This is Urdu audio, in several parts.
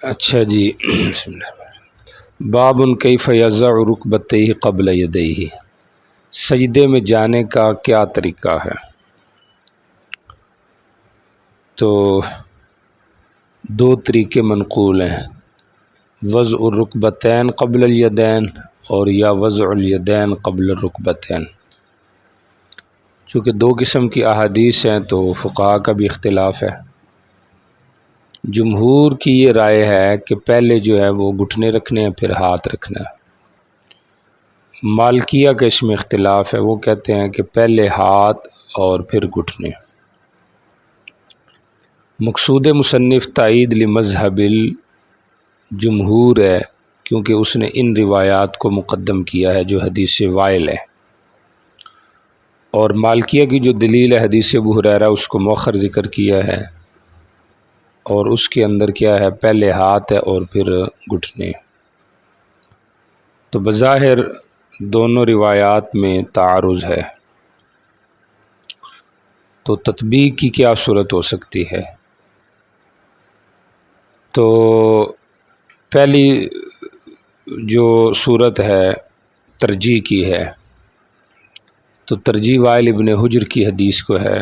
اچھا جی، بسم اللہ۔ باب کیف یضع رکبتیہ قبل یدیہ، سجدے میں جانے کا کیا طریقہ ہے؟ تو دو طریقے منقول ہیں، وضع الرکبتین قبل الیدین اور یا وضع الیدین قبل الرکبتین۔ چونکہ دو قسم کی احادیث ہیں تو فقہا کا بھی اختلاف ہے۔ جمہور کی یہ رائے ہے کہ پہلے جو ہے وہ گھٹنے رکھنے ہیں پھر ہاتھ رکھنا ہے۔ مالکیہ کا اس میں اختلاف ہے، وہ کہتے ہیں کہ پہلے ہاتھ اور پھر گھٹنے۔ مقصود مصنف تائید لمذہب الجمہور ہے، کیونکہ اس نے ان روایات کو مقدم کیا ہے جو حدیث وائل ہے، اور مالکیہ کی جو دلیل ہے حدیث ابو ہریرہ اس کو مؤخر ذکر کیا ہے، اور اس کے اندر کیا ہے، پہلے ہاتھ ہے اور پھر گھٹنے۔ تو بظاہر دونوں روایات میں تعارض ہے، تو تطبیق کی کیا صورت ہو سکتی ہے؟ تو پہلی جو صورت ہے ترجیح کی ہے، تو ترجیح وائل ابن حجر کی حدیث کو ہے،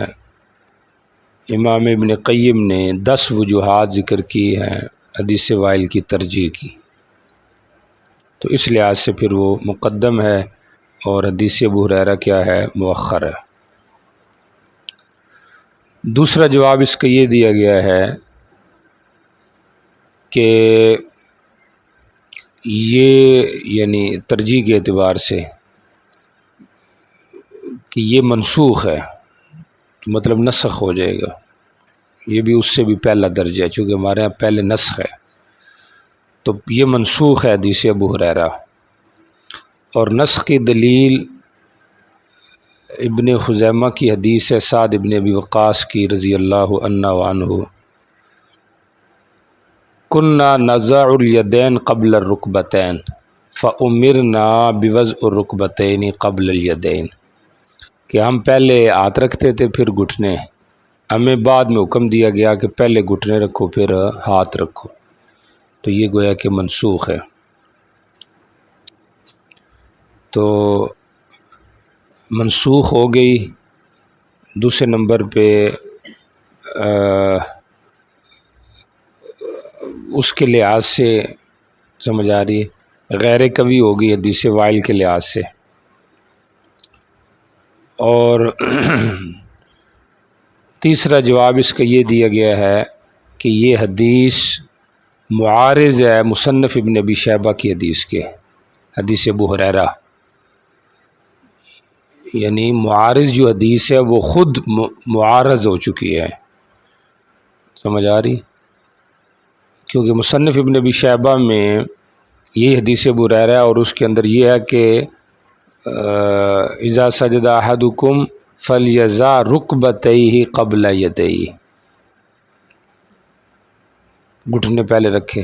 امام ابن قیم نے 10 وجوہات ذکر کی ہیں حدیث وائل کی ترجیح کی، تو اس لحاظ سے پھر وہ مقدم ہے اور حدیث ابو ہریرہ کیا ہے، مؤخر ہے۔ دوسرا جواب اس کا یہ دیا گیا ہے کہ یہ یعنی ترجیح کے اعتبار سے کہ یہ منسوخ ہے، تو مطلب نسخ ہو جائے گا، یہ بھی اس سے بھی پہلا درجہ ہے، چونکہ ہمارے ہاں پہلے نسخ ہے، تو یہ منسوخ ہے حدیث ابو ہریرہ۔ اور نسخ کی دلیل ابن خزیمہ کی حدیث ہے سعد ابن ابی وقاص کی رضی اللہ عنہ وعنہ، کننا نضع الیدین قبل الرکبتین فامرنا بوضع الرکبتین قبل الیدین، کہ ہم پہلے ہاتھ رکھتے تھے پھر گھٹنے، ہمیں بعد میں حکم دیا گیا کہ پہلے گھٹنے رکھو پھر ہاتھ رکھو، تو یہ گویا کہ منسوخ ہے۔ تو منسوخ ہو گئی۔ دوسرے نمبر پہ اس کے لحاظ سے سمجھ آ رہی ہے، غیر قوی ہو گئی حدیث وائل کے لحاظ سے۔ اور تیسرا جواب اس کا یہ دیا گیا ہے کہ یہ حدیث معارض ہے مصنف ابن ابی شیبہ کی حدیث کے، حدیث ابو ہریرہ، یعنی معارض جو حدیث ہے وہ خود معارض ہو چکی ہے، سمجھ آ رہی؟ کیونکہ مصنف ابن ابی شیبہ میں یہ حدیث ابو ہریرہ ہے، اور اس کے اندر یہ ہے کہ اذا سجد احدکم فلیضع رکبتیہ قبل یدیہ، گھٹنے پہلے رکھے،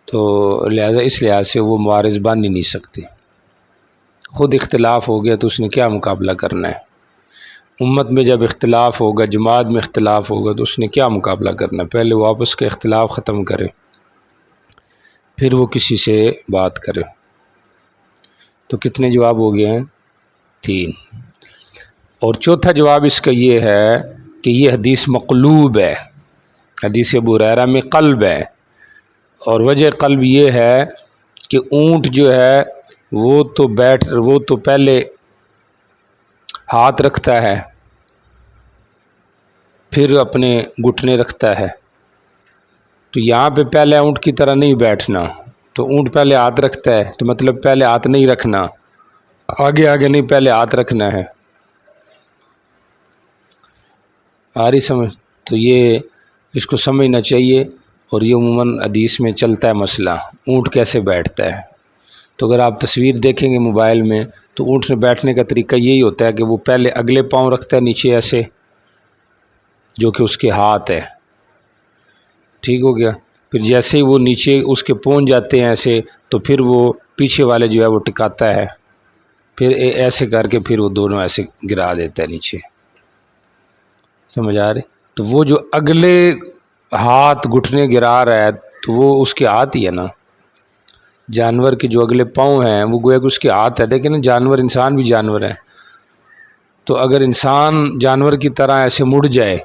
تو لہذا اس لحاظ سے وہ معارض بن ہی نہیں سکتے۔ خود اختلاف ہو گیا تو اس نے کیا مقابلہ کرنا ہے؟ امت میں جب اختلاف ہوگا، جماعت میں اختلاف ہوگا، تو اس نے کیا مقابلہ کرنا ہے؟ پہلے وہ آپس کا اختلاف ختم کرے پھر وہ کسی سے بات کرے۔ تو کتنے جواب ہو گئے ہیں؟ 3۔ اور چوتھا جواب اس کا یہ ہے کہ یہ حدیث مقلوب ہے، حدیث ابو ہریرہ میں قلب ہے، اور وجہ قلب یہ ہے کہ اونٹ جو ہے وہ تو پہلے ہاتھ رکھتا ہے پھر اپنے گھٹنے رکھتا ہے، تو یہاں پہ پہلے اونٹ کی طرح نہیں بیٹھنا، تو اونٹ پہلے ہاتھ رکھتا ہے تو مطلب پہلے ہاتھ نہیں رکھنا، آگے آگے نہیں، پہلے ہاتھ رکھنا ہے۔ آ رہی سمجھ؟ تو یہ اس کو سمجھنا چاہیے، اور یہ عموماً حدیث میں چلتا ہے مسئلہ، اونٹ کیسے بیٹھتا ہے۔ تو اگر آپ تصویر دیکھیں گے موبائل میں تو اونٹ سے بیٹھنے کا طریقہ یہی ہوتا ہے کہ وہ پہلے اگلے پاؤں رکھتا ہے نیچے ایسے، جو کہ اس کے ہاتھ ہے، ٹھیک ہو گیا، پھر جیسے ہی وہ نیچے اس کے پہنچ جاتے ہیں ایسے، تو پھر وہ پیچھے والے جو ہے وہ ٹکاتا ہے، پھر ایسے کر کے پھر وہ دونوں ایسے گرا دیتا ہے نیچے، سمجھ آ رہے؟ تو وہ جو اگلے ہاتھ گھٹنے گرا رہا ہے تو وہ اس کے ہاتھ ہی ہے نا. جانور کے جو اگلے پاؤں ہیں وہ گویا کہ اس کے ہاتھ ہے. دیکھیں نا جانور، انسان بھی جانور ہے، تو اگر انسان جانور کی طرح ایسے مڑ جائے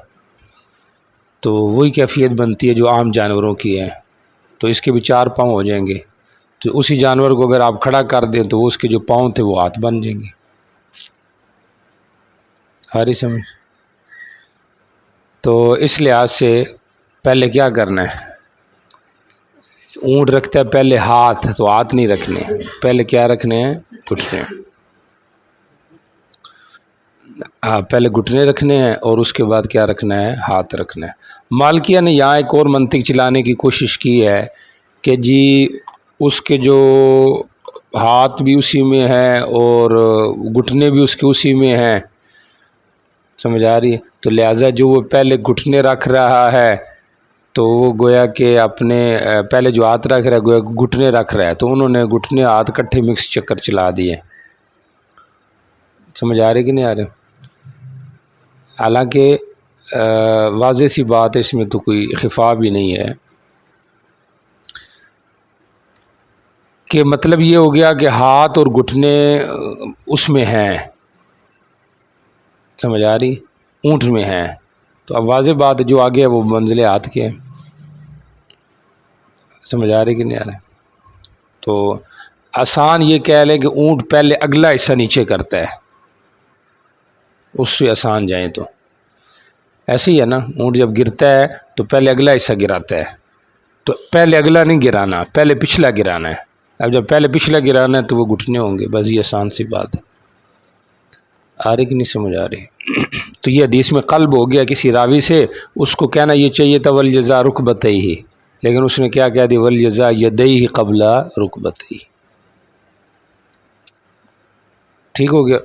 تو وہی کیفیت بنتی ہے جو عام جانوروں کی ہے. تو اس کے بھی 4 پاؤں ہو جائیں گے، تو اسی جانور کو اگر آپ کھڑا کر دیں تو وہ اس کے جو پاؤں تھے وہ ہاتھ بن جائیں گے. ہاری سمجھ. تو اس لحاظ سے پہلے کیا کرنا ہے، اونٹ رکھتا ہے پہلے ہاتھ، تو ہاتھ نہیں رکھنے، پہلے کیا رکھنے ہیں، گھٹنے. ہاں پہلے گھٹنے رکھنے ہیں اور اس کے بعد کیا رکھنا ہے، ہاتھ رکھنا ہے. مالکیہ نے یہاں ایک اور منطق چلانے کی کوشش کی ہے کہ جی اس کے جو ہاتھ بھی اسی میں ہیں اور گھٹنے بھی اس کے اسی میں ہیں، سمجھ آ رہی ہے. تو لہٰذا جو وہ پہلے گھٹنے رکھ رہا ہے تو وہ گویا کہ اپنے پہلے جو ہاتھ رکھ رہا ہے گویا گھٹنے رکھ رہا ہے، تو انہوں نے گھٹنے ہاتھ کٹھے مکس چکر چلا دیے. سمجھ آ رہی کہ نہیں آ رہے؟ حالانکہ واضح سی بات ہے، اس میں تو کوئی خفا بھی نہیں ہے کہ مطلب یہ ہو گیا کہ ہاتھ اور گھٹنے اس میں ہیں، سمجھ آ رہی، اونٹ میں ہیں. تو اب واضح بات جو آگے ہے وہ منزل ہاتھ کے ہے. سمجھ آ رہی کہ نہیں آ رہے؟ تو آسان یہ کہہ لیں کہ اونٹ پہلے اگلا حصہ نیچے کرتا ہے، اس سے آسان جائیں تو ایسے ہی ہے نا. اونٹ جب گرتا ہے تو پہلے اگلا حصہ گراتا ہے، تو پہلے اگلا نہیں گرانا، پہلے پچھلا گرانا ہے. اب جب پہلے پچھلا گرانا ہے تو وہ گھٹنے ہوں گے. بس یہ آسان سی بات ہے. آ رہی کہ نہیں سمجھ آ رہی؟ تو یہ حدیث میں قلب ہو گیا کسی راوی سے، اس کو کہنا یہ چاہیے تھا والجزا رکبتیہ، لیکن اس نے کیا کہہ دی، والجزا یدیہ قبل رکبتیہ. ٹھیک ہو گیا.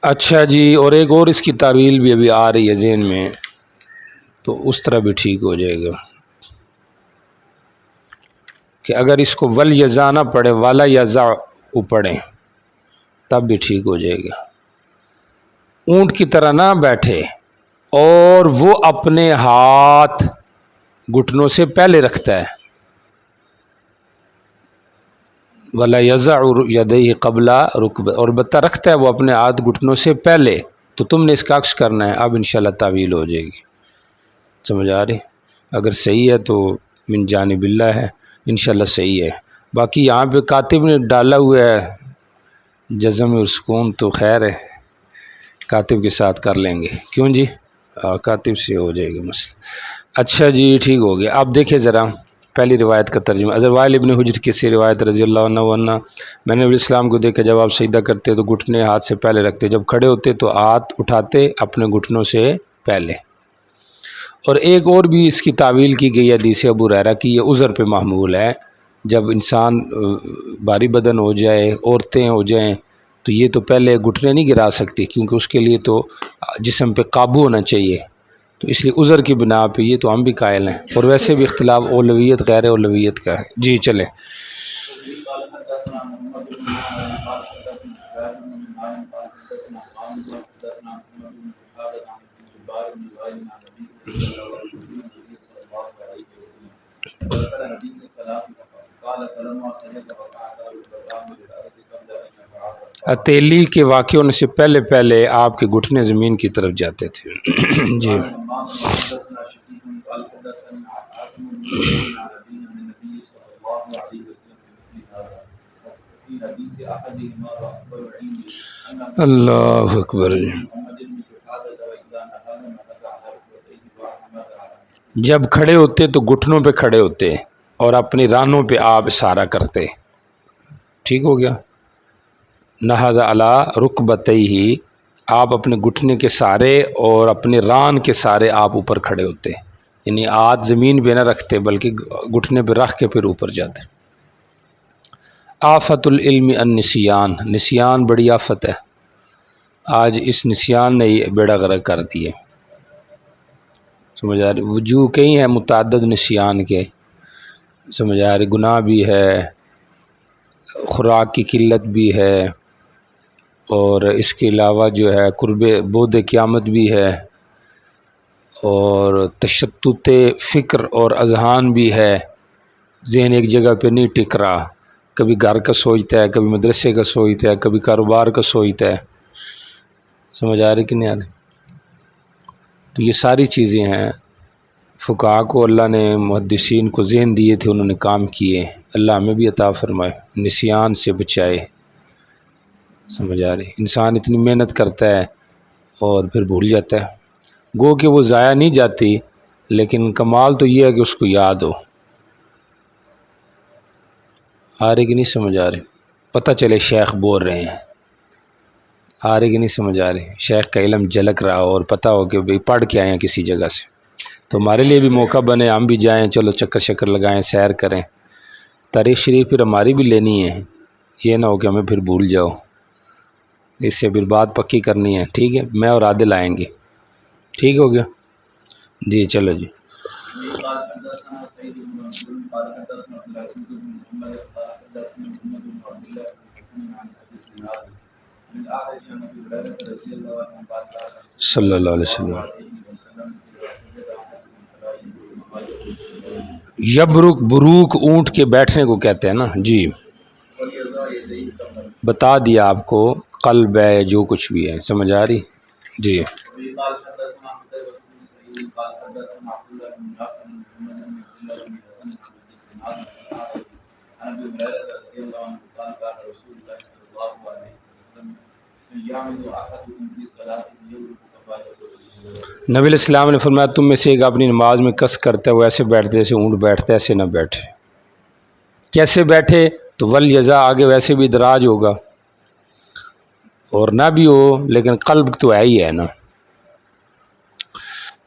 اچھا جی، اور ایک اور اس کی تعویل بھی ابھی آ رہی ہے ذہن میں، تو اس طرح بھی ٹھیک ہو جائے گا کہ اگر اس کو والیزا نہ پڑھے والا یزا پڑھیں تب بھی ٹھیک ہو جائے گا. اونٹ کی طرح نہ بیٹھے اور وہ اپنے ہاتھ گھٹنوں سے پہلے رکھتا ہے، ولا یزع یدیہ قبل رکبہ، اور البتہ رکھتا ہے وہ اپنے ہاتھ گھٹنوں سے پہلے. تو تم نے اس کا عکس کرنا ہے. اب انشاءاللہ تعویل ہو جائے گی. سمجھ آ رہی؟ اگر صحیح ہے تو من جانب اللہ ہے، انشاءاللہ صحیح ہے. باقی یہاں پہ کاتب نے ڈالا ہوا ہے جزم اور سکون، تو خیر ہے کاتب کے ساتھ کر لیں گے. کیوں جی؟ کاتب سے ہو جائے گا مسئلہ. اچھا جی ٹھیک ہو گیا. آپ دیکھیں ذرا پہلی روایت کا ترجمہ. حضرت وائل ابن حجر کی سے روایت رضی اللہ عنہ، میں نے نبی اسلام کو دیکھا جب آپ سجدہ کرتے تو گھٹنے ہاتھ سے پہلے رکھتے، جب کھڑے ہوتے تو ہاتھ اٹھاتے اپنے گھٹنوں سے پہلے. اور ایک اور بھی اس کی تعویل کی گئی حدیث ابو ہریرہ کی، یہ عذر پہ محمول ہے. جب انسان بھاری بدن ہو جائے، عورتیں ہو جائیں، تو یہ تو پہلے گھٹنے نہیں گرا سکتی کیونکہ اس کے لیے تو جسم پہ قابو ہونا چاہیے. تو اس لیے عذر کی بنا پہ یہ تو ہم بھی قائل ہیں. اور ویسے بھی اختلاف اولویت غیر اولویت کا ہے. جی چلے. تیلی کے واقع ہونے سے پہلے پہلے آپ کے گھٹنے زمین کی طرف جاتے تھے. جی. اللہ اکبر. جب کھڑے ہوتے تو گھٹنوں پہ کھڑے ہوتے اور اپنی رانوں پہ آپ اشارہ کرتے. ٹھیک ہو گیا. نہض علی رکبتیہ، آپ اپنے گھٹنے کے سارے اور اپنے ران کے سارے آپ اوپر کھڑے ہوتے، یعنی ہاتھ زمین پہ نہ رکھتے بلکہ گھٹنے پہ رکھ کے پھر اوپر جاتے. آفت العلم النسیان، نسیان بڑی آفت ہے. آج اس نسیان نے بیڑا غرق کر دیے. سمجھ آ رہی؟ وجوہ کئی ہیں متعدد نسیان کے. سمجھ آ رہی؟ گناہ بھی ہے، خوراک کی قلت بھی ہے، اور اس کے علاوہ جو ہے قرب بعد قیامت بھی ہے، اور تشتت فکر اور اذہان بھی ہے، ذہن ایک جگہ پہ نہیں ٹک رہا، کبھی گھر کا سوچتا ہے، کبھی مدرسے کا سوچتا ہے، کبھی کاروبار کا سوچتا ہے، سمجھ آ رہی کہ نہیں آ رہی؟ تو یہ ساری چیزیں ہیں، فقہاء کو اللہ نے، محدثین کو ذہن دیے تھے، انہوں نے کام کیے، اللہ ہمیں بھی عطا فرمائے، نسیان سے بچائے، سمجھ آ رہی؟ انسان اتنی محنت کرتا ہے اور پھر بھول جاتا ہے، گو کہ وہ ضائع نہیں جاتی، لیکن کمال تو یہ ہے کہ اس کو یاد ہو۔ آ رہی کہ نہیں سمجھ آ رہی؟ پتہ چلے شیخ بول رہے ہیں، آ رہی کہ نہیں سمجھ آ رہی؟ شیخ کا علم جھلک رہا ہو اور پتہ ہو کہ بھئی پڑھ کے آئے ہیں کسی جگہ سے، تو ہمارے لیے بھی موقع بنے، ہم بھی جائیں، چلو چکر شکر لگائیں، سیر کریں، تاریخ شریف پھر ہماری بھی لینی ہے، یہ نہ ہو کہ ہمیں پھر بھول جاؤ، اس سے پھر بات پکی کرنی ہے، ٹھیک ہے؟ میں اور عادل آئیں گے، ٹھیک ہو گیا جی؟ چلو جی۔ صلی اللہ علیہ وسلم۔ یبرک بروک اونٹ کے بیٹھنے کو کہتے ہیں نا جی، بتا دیا آپ کو، قلب ہے جو کچھ بھی ہے، سمجھ آ رہی جی؟ نبی علیہ السلام نے فرمایا تم میں سے ایک اپنی نماز میں کس کرتا ہے وہ ایسے بیٹھتے جیسے اونٹ بیٹھتا ہے، ایسے نہ بیٹھے۔ کیسے بیٹھے؟ تو ولیزا آگے ویسے بھی دراج ہوگا اور نہ بھی ہو، لیکن قلب تو ہے ہی ہے نا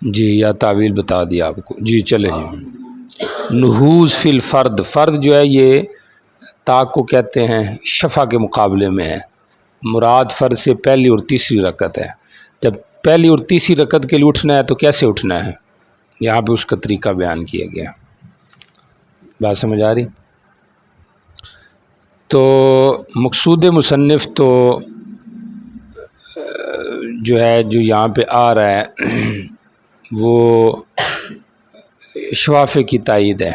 جی، یا تعویل بتا دیا آپ کو جی۔ چلے جی۔ نحوز فی الفرد، فرد جو ہے یہ طاق کو کہتے ہیں، شفع کے مقابلے میں ہے، مراد فرد سے پہلی اور تیسری رکعت ہے۔ جب پہلی اور تیسری رکعت کے لیے اٹھنا ہے تو کیسے اٹھنا ہے، یہاں پہ اس کا طریقہ بیان کیا گیا، بات سمجھ آ رہی؟ تو مقصود مصنف تو جو ہے جو یہاں پہ آ رہا ہے وہ شوافے کی تائید ہے،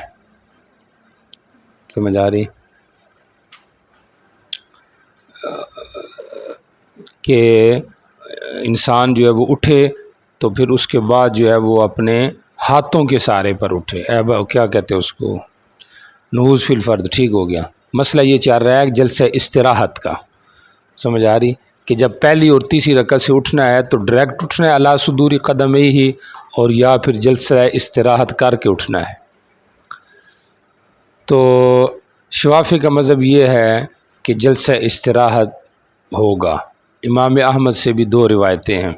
سمجھ آ رہی؟ کہ انسان جو ہے وہ اٹھے تو پھر اس کے بعد جو ہے وہ اپنے ہاتھوں کے سہارے پر اٹھے، کیا کہتے ہیں اس کو، نحوز فی الفرد، ٹھیک ہو گیا۔ مسئلہ یہ چل رہا ہے جلسہ استراحت کا، سمجھ آ رہی؟ کہ جب پہلی اور تیسری رکعت سے اٹھنا ہے تو ڈائریکٹ اٹھنا ہے علی صدور قدمہ ہی، اور یا پھر جلسہ استراحت کر کے اٹھنا ہے۔ تو شوافی کا مذہب یہ ہے کہ جلسہ استراحت ہوگا، امام احمد سے بھی دو روایتیں ہیں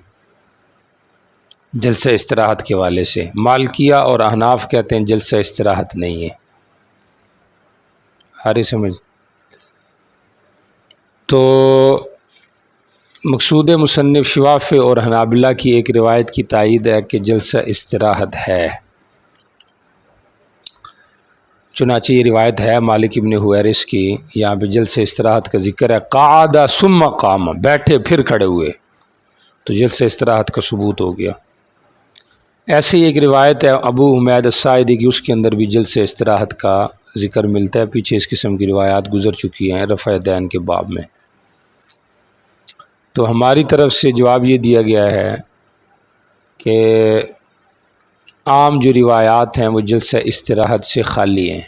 جلسہ استراحت کے والے سے، مالکیہ اور احناف کہتے ہیں جلسہ استراحت نہیں ہے، آ رہی سمجھ؟ تو مقصود مصنف شوافی اور حنابلہ کی ایک روایت کی تائید ہے کہ جلسہ استراحت ہے، چنانچہ یہ روایت ہے مالک ابن حویرث کی، یہاں پہ جلسہ استراحت کا ذکر ہے، قعد ثم قام، بیٹھے پھر کھڑے ہوئے، تو جلسہ استراحت کا ثبوت ہو گیا۔ ایسی ایک روایت ہے ابو حمید الساعدی کی، اس کے اندر بھی جلسہ استراحت کا ذکر ملتا ہے، پیچھے اس قسم کی روایات گزر چکی ہیں رفع دین کے باب میں۔ تو ہماری طرف سے جواب یہ دیا گیا ہے کہ عام جو روایات ہیں وہ جلسہ استراحت سے خالی ہیں،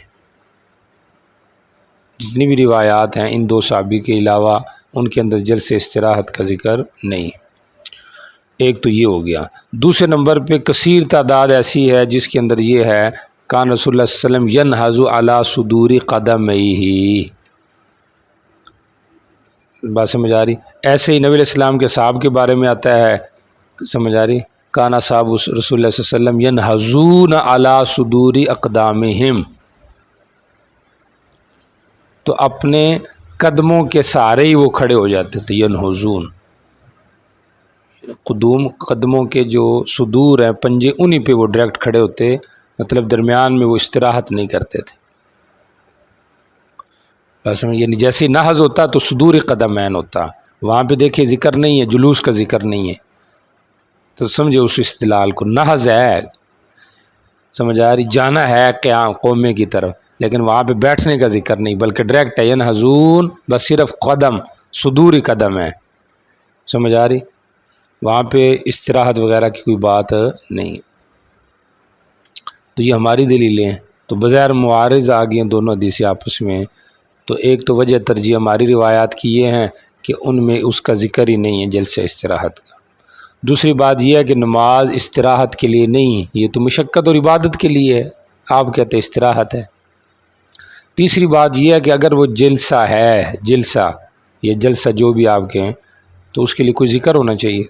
جتنی بھی روایات ہیں ان دو صحابی کے علاوہ ان کے اندر جلسہ استراحت کا ذکر نہیں۔ ایک تو یہ ہو گیا۔ دوسرے نمبر پہ کثیر تعداد ایسی ہے جس کے اندر یہ ہے کان رسول اللہ صلی اللہ علیہ وسلم ینہض علی صدور قدمیہ، بات سمجھ آ رہی؟ ایسے ہی نبی علیہ السلام کے صحابہ کے بارے میں آتا ہے، سمجھ آ رہی؟ کانا صحاب رسول اللہ صلی اللہ علیہ وسلم ینہضون علی صدور اقدامہم، تو اپنے قدموں کے سہارے ہی وہ کھڑے ہو جاتے تھے، ینہضون، قدوم قدموں کے جو صدور ہیں پنجے انہی پہ وہ ڈائریکٹ کھڑے ہوتے، مطلب درمیان میں وہ استراحت نہیں کرتے تھے، بس یعنی جیسے نہض ہوتا تو صدور قدمین ہوتا، وہاں پہ دیکھیں ذکر نہیں ہے، جلوس کا ذکر نہیں ہے، تو سمجھے اس استدلال کو۔ نہض ہے، سمجھ آ رہی، جانا ہے قیام قومے کی طرف، لیکن وہاں پہ بیٹھنے کا ذکر نہیں، بلکہ ڈائریکٹ ہے ینہضون، بس صرف قدم صدوری قدم ہے، سمجھ آ رہی، وہاں پہ استراحت وغیرہ کی کوئی بات نہیں۔ تو یہ ہماری دلیلیں ہیں، تو بظاہر معارض آ گئی ہیں دونوں حدیثیں آپس میں۔ تو ایک تو وجہ ترجیح ہماری روایات کی یہ ہیں کہ ان میں اس کا ذکر ہی نہیں ہے جلسہ استراحت کا۔ دوسری بات یہ ہے کہ نماز استراحت کے لیے نہیں، یہ تو مشقت اور عبادت کے لیے ہے، آپ کہتے ہیں استراحت ہے۔ تیسری بات یہ ہے کہ اگر وہ جلسہ ہے، جلسہ یہ جلسہ جو بھی آپ کہیں، تو اس کے لیے کوئی ذکر ہونا چاہیے۔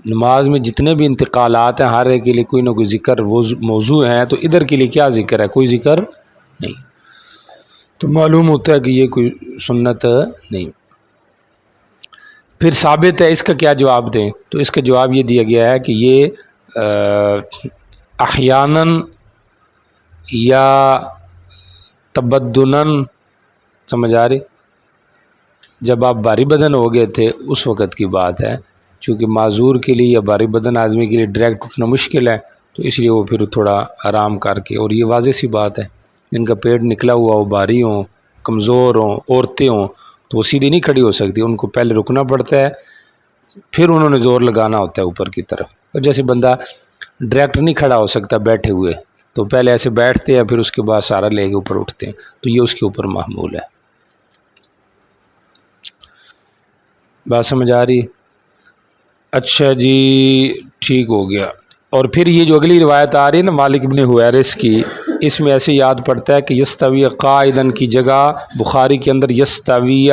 نماز میں جتنے بھی انتقالات ہیں ہر ایک کے لیے کوئی نہ کوئی ذکر موضوع ہیں، تو ادھر کے لیے کیا ذکر ہے؟ کوئی ذکر نہیں، تو معلوم ہوتا ہے کہ یہ کوئی سنت نہیں۔ پھر ثابت ہے، اس کا کیا جواب دیں؟ تو اس کا جواب یہ دیا گیا ہے کہ یہ احیاناً یا تبدناً، سمجھ آ رہی، جب آپ بھاری بدن ہو گئے تھے اس وقت کی بات ہے، چونکہ معذور کے لیے یا بھاری بدن آدمی کے لیے ڈائریکٹ اٹھنا مشکل ہے، تو اس لیے وہ پھر تھوڑا آرام کر کے، اور یہ واضح سی بات ہے، ان کا پیٹ نکلا ہوا ہو، بھاری ہوں، کمزور ہوں، عورتیں ہوں، تو وہ سیدھی نہیں کھڑی ہو سکتی، ان کو پہلے رکنا پڑتا ہے، پھر انہوں نے زور لگانا ہوتا ہے اوپر کی طرف۔ اور جیسے بندہ ڈائریکٹ نہیں کھڑا ہو سکتا بیٹھے ہوئے، تو پہلے ایسے بیٹھتے ہیں، پھر اس کے بعد سارا لے کے اوپر اٹھتے ہیں، تو یہ اس کے اوپر محمول ہے۔ بات سمجھ آ رہی؟ اچھا جی، ٹھیک ہو گیا۔ اور پھر یہ جو اگلی روایت آ رہی ہے نا مالک بن حویرث کی، اس میں ایسے یاد پڑتا ہے کہ یستوی قائدن کی جگہ بخاری کے اندر یستوی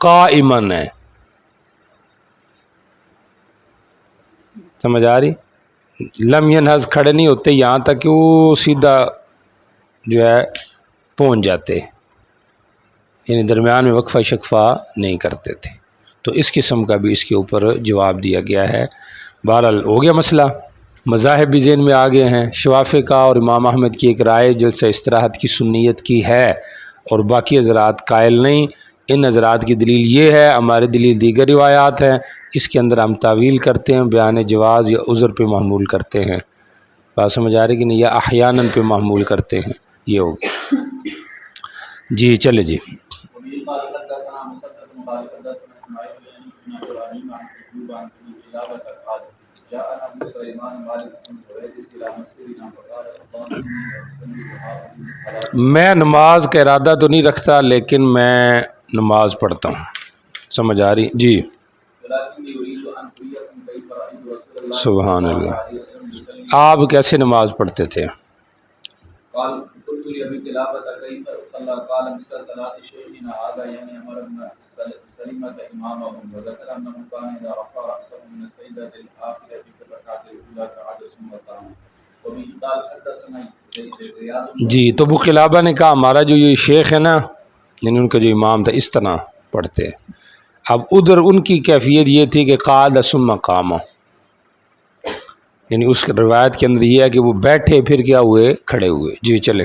قائمن ہے، سمجھ آ رہی؟ لم ینہض کھڑے نہیں ہوتے یہاں تک کہ وہ سیدھا جو ہے پہنچ جاتے، یعنی درمیان میں وقفہ شقفہ نہیں کرتے تھے۔ تو اس قسم کا بھی اس کے اوپر جواب دیا گیا ہے۔ بہرحال ہو گیا مسئلہ، مذاہب بھی ذہن میں آ گئے ہیں۔ شوافی کا اور امام احمد کی ایک رائے جلسہ استراحت کی سنیت کی ہے، اور باقی حضرات قائل نہیں۔ ان حضرات کی دلیل یہ ہے، ہماری دلیل دیگر روایات ہیں، اس کے اندر ہم تعویل کرتے ہیں، بیان جواز یا عذر پہ محمول کرتے ہیں۔ بات سمجھ آ رہی کہ نہیں؟ یا احیاناً پہ محمول کرتے ہیں، یہ ہوگی۔ جی چلے جی۔ میں نماز کا ارادہ تو نہیں رکھتا، لیکن میں نماز پڑھتا ہوں، سمجھ آ رہی؟ جی سبحان اللہ، آپ کیسے نماز پڑھتے تھے؟ جی تو ابو قلابہ نے کہا ہمارا جو یہ شیخ ہے نا، یعنی ان کا جو امام تھا، اس طرح پڑھتے۔ اب ادھر ان کی کیفیت یہ تھی کہ قعد ثم قام، یعنی اس روایت کے اندر یہ ہے کہ وہ بیٹھے پھر کیا ہوئے؟ کھڑے ہوئے۔ جی چلے۔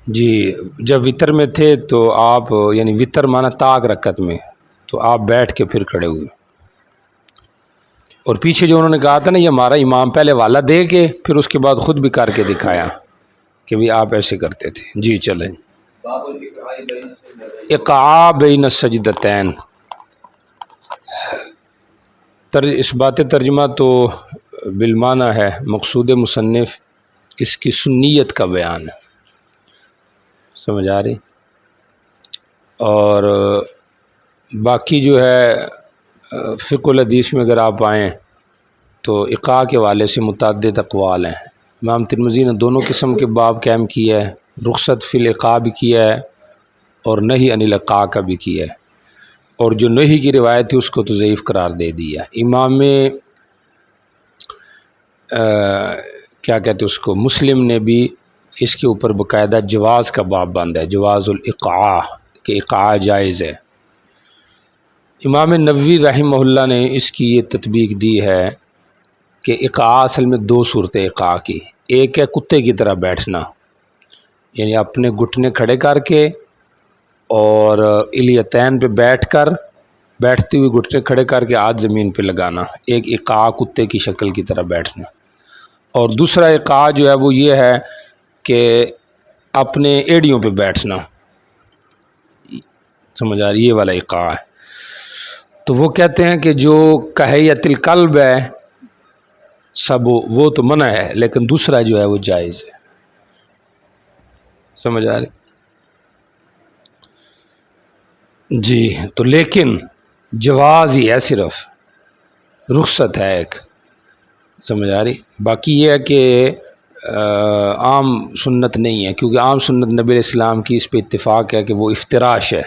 جی جب وطر میں تھے تو آپ، یعنی وطر مانا طاق رکعت میں، تو آپ بیٹھ کے پھر کھڑے ہوئے، اور پیچھے جو انہوں نے کہا تھا نا یہ ہمارا امام پہلے والا دے کے پھر اس کے بعد خود بھی کر کے دکھایا کہ بھی آپ ایسے کرتے تھے۔ جی چلیں۔ اقعاء بین السجدتین، اس بات ترجمہ تو بالمعنی ہے، مقصود مصنف اس کی سنیت کا بیان ہے، سمجھ آ رہی؟ اور باقی جو ہے فقہ الحدیث میں اگر آپ آئیں تو اقعاء کے والے سے متعدد اقوال ہیں۔ امام ترمذی نے دونوں قسم کے باب قائم کیا ہے، رخصت فی الإقاع بھی کیا ہے اور نہی عن الإقاع کا بھی کیا ہے، اور جو نہی کی روایت ہے اس کو تو ضعیف قرار دے دیا۔ امام کیا کہتے اس کو مسلم نے بھی اس کے اوپر باقاعدہ جواز کا باب باندھا ہے، جواز الإقاع، کہ اقاع جائز ہے۔ امام نووی رحمہ اللہ نے اس کی یہ تطبیق دی ہے کہ اقاع اصل میں دو صورتیں اقاع کی، ایک ہے کتے کی طرح بیٹھنا، یعنی اپنے گھٹنے کھڑے کر کے اور الیتین پہ بیٹھ کر، بیٹھتے ہوئے گھٹنے کھڑے کر کے ہاتھ زمین پہ لگانا، ایک اقاع کتے کی شکل کی طرح بیٹھنا۔ اور دوسرا اقاع جو ہے وہ یہ ہے کہ اپنے ایڑیوں پہ بیٹھنا، سمجھ آ رہی، یہ والا اقاع ہے۔ تو وہ کہتے ہیں کہ جو کہیت القلب ہے سب وہ تو منع ہے، لیکن دوسرا جو ہے وہ جائز ہے، سمجھ آ رہی جی۔ تو لیکن جواز ہی ہے، صرف رخصت ہے ایک، سمجھ آ رہی۔ باقی یہ ہے کہ عام سنت نہیں ہے، کیونکہ عام سنت نبی علیہ السلام کی اس پہ اتفاق ہے کہ وہ افتراش ہے،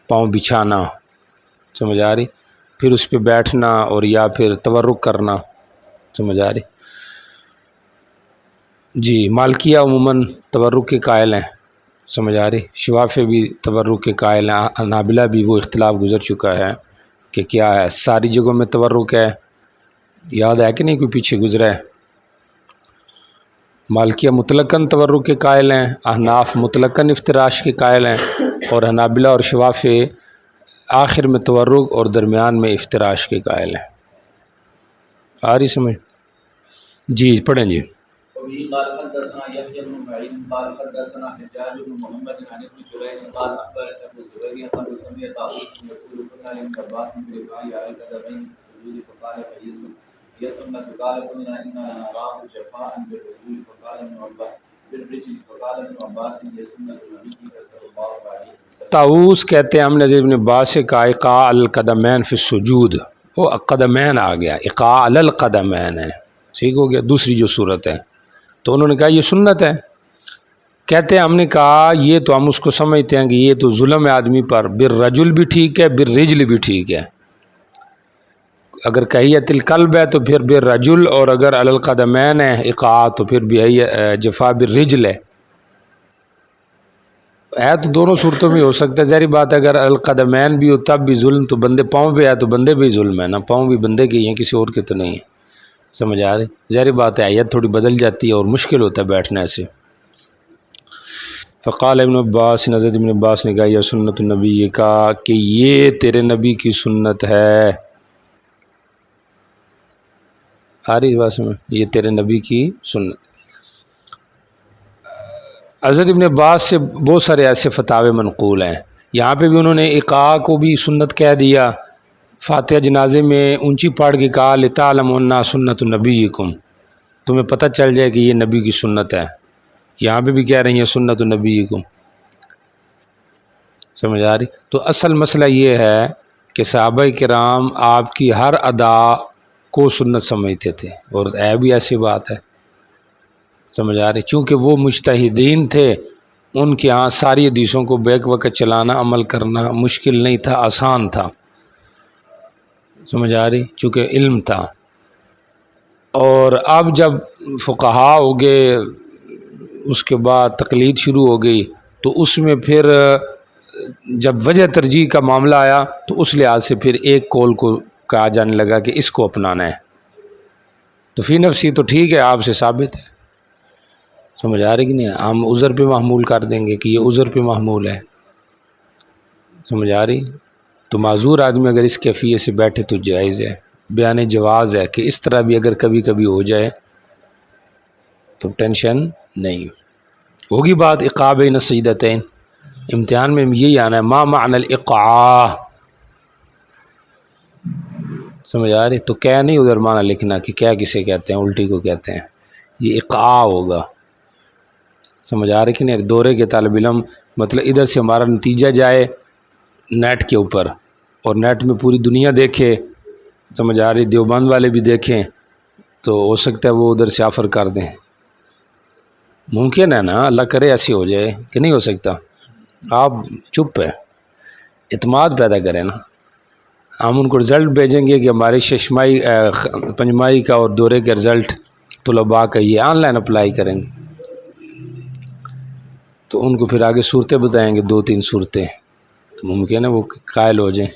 پاؤں بچھانا، سمجھ آ رہی، پھر اس پہ بیٹھنا اور یا پھر تورک کرنا، سمجھ آ رہی جی۔ مالکیہ عموماً تورک کے قائل ہیں، سمجھ آ رہی، شوافی بھی تورک کے قائل ہیں، حنابلہ بھی وہ اختلاف گزر چکا ہے کہ کیا ہے، ساری جگہوں میں تورک ہے، یاد ہے کہ نہیں کوئی پیچھے گزرا ہے؟ مالکیہ مطلقاً تورک کے قائل ہیں، احناف مطلقاً افتراش کے قائل ہیں، اور حنابلہ اور شوافی آخر میں تورک اور درمیان میں افتراش کے قائل ہیں۔ آ رہی سمجھ؟ جی پڑھیں جی۔ قال حدثنا يحيى بن معين قال حدثنا حجاج بن محمد عن ابن جريج قال اخبرنا ابو زبير انه سمع طاووس يقول كنا لابن عباس في رفاعي على القدمين في السجود فقال هي سنة قال قلنا انا نراه جفاء بالرجل فقال ابن عباس بالرجل فقال ابن عباس هي سنة النبي صلى الله عليه وسلم۔ طاووس کہتے ہیں ہم نے ابن عباس سے کہا اقاع القدمین فی السجود، وہ قدمین آ گیا، اقاع علی القدمین ہے، ٹھیک ہو گیا، دوسری جو صورت ہے، تو انہوں نے کہا یہ سنت ہے۔ کہتے ہیں ہم نے کہا یہ تو ہم اس کو سمجھتے ہیں کہ یہ تو ظلم ہے آدمی پر، بالرجل بھی ٹھیک ہے، بالرجل بھی ٹھیک ہے، اگر کہیت القلب ہے تو پھر بالرجل، اور اگر علی القدمین ہے اقاع تو پھر بھی جفا بالرجل ہے تو دونوں صورتوں میں ہو سکتا ہے۔ ظاہری بات ہے اگر القدمین بھی ہو تب بھی ظلم، تو بندے پاؤں پہ ہے تو بندے پہ ہی ظلم ہے نا، پاؤں بھی بندے کے ہی ہیں، کسی اور کے تو نہیں ہے، سمجھ آ رہے، ظاہری بات ہے آیت تھوڑی بدل جاتی ہے اور مشکل ہوتا ہے بیٹھنے سے۔ فقال ابن عباس، حضرت ابن عباس نے کہا یہ سنت النبی، یہ کہا کہ یہ تیرے نبی کی سنت ہے، آ رہی بات میں، یہ تیرے نبی کی سنت۔ حضرت ابن عباس سے بہت سارے ایسے فتاوے منقول ہیں، یہاں پہ بھی انہوں نے اقاع کو بھی سنت کہہ دیا، فاتحہ جنازے میں اونچی پڑھ کے کہا لِتَعْلَمُوا سنت نبیکم، تمہیں پتہ چل جائے کہ یہ نبی کی سنت ہے، یہاں پہ بھی کہہ رہی ہیں سنت نبیکم، سمجھ آ رہی۔ تو اصل مسئلہ یہ ہے کہ صحابہ کرام آپ کی ہر ادا کو سنت سمجھتے تھے، اور ہے بھی ایسی بات ہے، سمجھ آ رہی، چونکہ وہ مجتہدین تھے، ان کے ہاں ساری حدیثوں کو بیک وقت چلانا، عمل کرنا مشکل نہیں تھا، آسان تھا، سمجھ آ رہی، چونکہ علم تھا۔ اور اب جب فقہا ہو گئے، اس کے بعد تقلید شروع ہو گئی، تو اس میں پھر جب وجہ ترجیح کا معاملہ آیا تو اس لحاظ سے پھر ایک قول کو کہا جانے لگا کہ اس کو اپنانا ہے، تو فی نفسی تو ٹھیک ہے، آپ سے ثابت ہے، سمجھ آ رہی کہ نہیں، ہم عذر پہ محمول کر دیں گے کہ یہ عذر پہ محمول ہے، سمجھ آ رہی۔ تو معذور آدمی اگر اس کیفیت سے بیٹھے تو جائز ہے، بیان جواز ہے کہ اس طرح بھی اگر کبھی کبھی ہو جائے تو ٹینشن نہیں ہوگی۔ بات اقاع بین السجدتین، امتحان میں یہی آنا ہے، ما معنی الاقاع، سمجھ آ رہی، تو کیا نہیں ادھر معنی لکھنا کہ کیا کسے کہتے ہیں، الٹی کو کہتے ہیں، یہ اقاع ہوگا، سمجھ آ رہی کہ نہیں۔ دورے کے طالب علم، مطلب ادھر سے ہمارا نتیجہ جائے نیٹ کے اوپر، اور نیٹ میں پوری دنیا دیکھے، سمجھ آ رہی، دیوبند والے بھی دیکھیں، تو ہو سکتا ہے وہ ادھر سے آفر کر دیں، ممکن ہے نا، اللہ کرے ایسی ہو جائے کہ نہیں ہو سکتا. آپ چپ ہے، اعتماد پیدا کریں نا. ہم ان کو رزلٹ بھیجیں گے کہ ہمارے ششمائی پنجمائی کا اور دورے کے رزلٹ طلباء کا یہ آن لائن اپلائی کریں گے، تو ان کو پھر آگے صورتیں بتائیں گے 2-3 صورتیں، تو ممکن ہے وہ قائل ہو جائیں.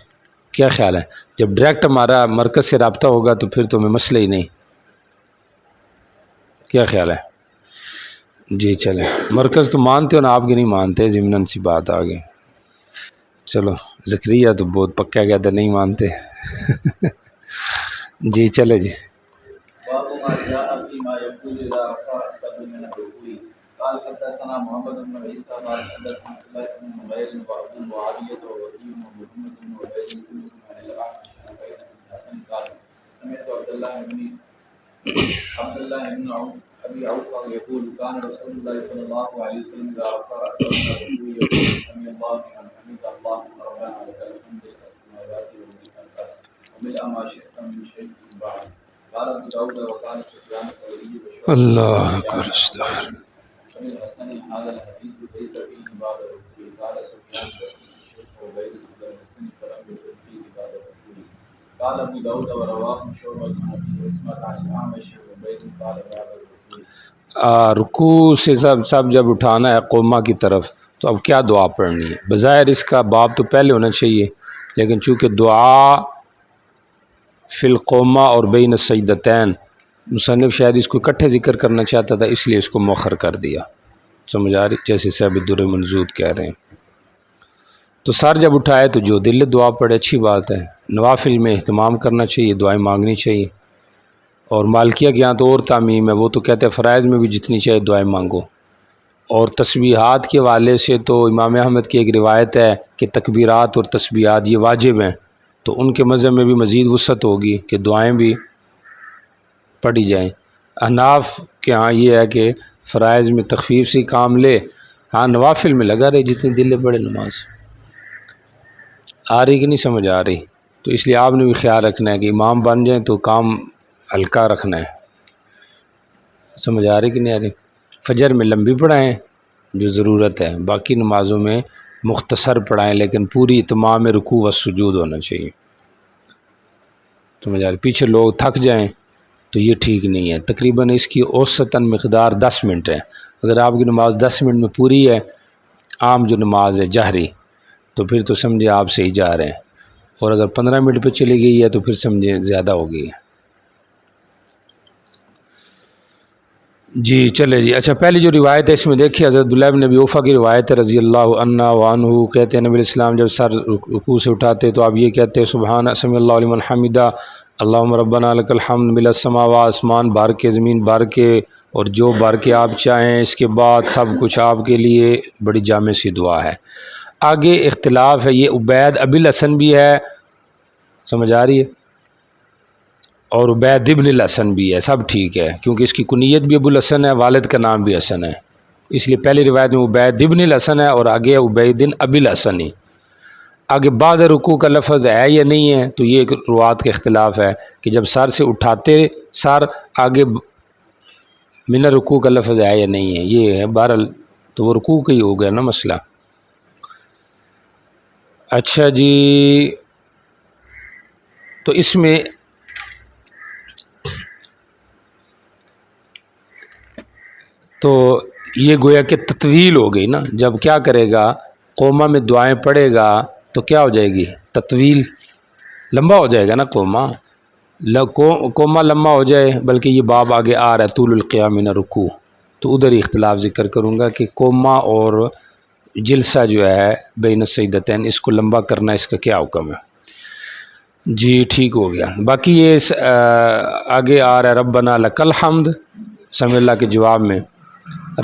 کیا خیال ہے؟ جب ڈائریکٹ ہمارا مرکز سے رابطہ ہوگا تو پھر تو ہمیں مسئلہ ہی نہیں. کیا خیال ہے؟ جی چلیں، مرکز تو مانتے ہو نا، آپ کی نہیں مانتے، ضمناً سی بات آگے. چلو زکریا تو بہت پکا کہتا نہیں مانتے. جی چلے جی. باب ما جاء فيما يقول اذا رفع راسه من الركوع. قال حدثنا محمد بن عيسى قال حدثنا عبد الله بن نمير وابو معاويه ووكيع ومحمد بن عبيد كلهم عن الاعمش عن عبيد بن حسن قال سمعت عبد الله بن عوف ابي عوف يقول كان رسول الله صلى الله عليه وسلم اذا رفع راسه من الركوع يقول سمع الله لمن حمده اللهم ربنا لك الحمد السماوات والارض وملء ما شئت من شيء بعد. قال ابو داود وقال سفيان الثوري اللہ اکبر، استغفر. ومن الحسن هذا الحديث ليس فيه بعد الركوع. قال سفيان وفيه الشيخ عبيد بن الحسن فلم يكن فيه بعد الركوع. قال ابو داود ورواه شعبة عن ابي اسماعيل عن الاعمش عبيد قال بعد الركوع. رکوع سے سب جب اٹھانا ہے قوما کی طرف تو اب کیا دعا پڑھنی ہے؟ بظاہر اس کا باب تو پہلے ہونا چاہیے، لیکن چونکہ دعا فی القوما اور بین السجدتین مصنف شاید اس کو اکٹھے ذکر کرنا چاہتا تھا، اس لیے اس کو مؤخر کر دیا. سمجھ آ رہی؟ جیسے صاحب در منظور کہہ رہے ہیں. تو سر جب اٹھائے تو جو دل دعا پڑھے اچھی بات ہے. نوافل میں اہتمام کرنا چاہیے، دعائیں مانگنی چاہیے. اور مالکیہ کے یہاں تو اور تعمیم ہے، وہ تو کہتے ہیں فرائض میں بھی جتنی چاہے دعائیں مانگو. اور تسبیحات کے حوالے سے تو امام احمد کی ایک روایت ہے کہ تکبیرات اور تسبیحات یہ واجب ہیں، تو ان کے مذہب میں بھی مزید وسعت ہوگی کہ دعائیں بھی پڑھی جائیں. احناف کے ہاں یہ ہے کہ فرائض میں تخفیف سے کام لے، ہاں نوافل میں لگا رہے جتنی دل بڑے. نماز آ رہی کہ نہیں سمجھ آ رہی؟ تو اس لیے آپ نے بھی خیال رکھنا ہے کہ امام بن جائیں تو کام ہلکا رکھنا ہے. سمجھ آ رہی کہ نہیں آ رہی؟ فجر میں لمبی پڑھائیں جو ضرورت ہے، باقی نمازوں میں مختصر پڑھائیں، لیکن پوری اتمام رکوع و سجود ہونا چاہیے. سمجھ آ رہی؟ پیچھے لوگ تھک جائیں تو یہ ٹھیک نہیں ہے. تقریباً اس کی اوسطاً مقدار 10 منٹ ہے. اگر آپ کی نماز 10 منٹ میں پوری ہے، عام جو نماز ہے جہری، تو پھر تو سمجھے آپ صحیح جا رہے ہیں. اور اگر 15 منٹ پہ چلی گئی ہے تو پھر سمجھے زیادہ ہو گئی ہے. جی چلے جی. اچھا پہلی جو روایت ہے اس میں دیکھیے، حضرت عبداللہ بن ابی اوفا کی روایت ہے رضی اللہ عنہ وعنہ. کہتے ہیں نبی الاسلام جب سر رکوع سے اٹھاتے تو آپ یہ کہتے ہیں سبحان سمع اللہ لمن حمدہ اللہم ربنا لک الحمد ملء السماوات، آسمان بھر کے زمین بھر کے اور جو بھر کے آپ چاہیں. اس کے بعد سب کچھ آپ کے لیے بڑی جامع سی دعا ہے. آگے اختلاف ہے، یہ عبید ابی الحسن بھی ہے، سمجھ آ رہی ہے، اور عبید ابن الحسن بھی ہے. سب ٹھیک ہے کیونکہ اس کی کنیت بھی ابو الحسن ہے، والد کا نام بھی حسن ہے، اس لیے پہلی روایت میں عبید ابن الحسن ہے اور آگے عبید ابی الحسن ہی. آگے بعد رکوع کا لفظ ہے یا نہیں ہے تو یہ ایک روات کا اختلاف ہے کہ جب سر سے اٹھاتے سر آگے من رکوع کا لفظ ہے یا نہیں ہے. یہ ہے بہرحال تو وہ رکوع کا ہی ہو گیا نا مسئلہ. اچھا جی، تو اس میں تو یہ گویا کہ تطویل ہو گئی نا. جب کیا کرے گا، قوما میں دعائیں پڑھے گا تو کیا ہو جائے گی؟ تطویل، لمبا ہو جائے گا نا قوما. قوما لمبا ہو جائے، بلکہ یہ باب آگے آ رہا ہے طول القیام من رکوع، تو ادھر ہی اختلاف ذکر کروں گا کہ قوما اور جلسہ جو ہے بین السجدتین اس کو لمبا کرنا، اس کا کیا حکم ہے. جی ٹھیک ہو گیا. باقی یہ آگے آ رہا ہے ربنا لک الحمد، سمع اللہ کے جواب میں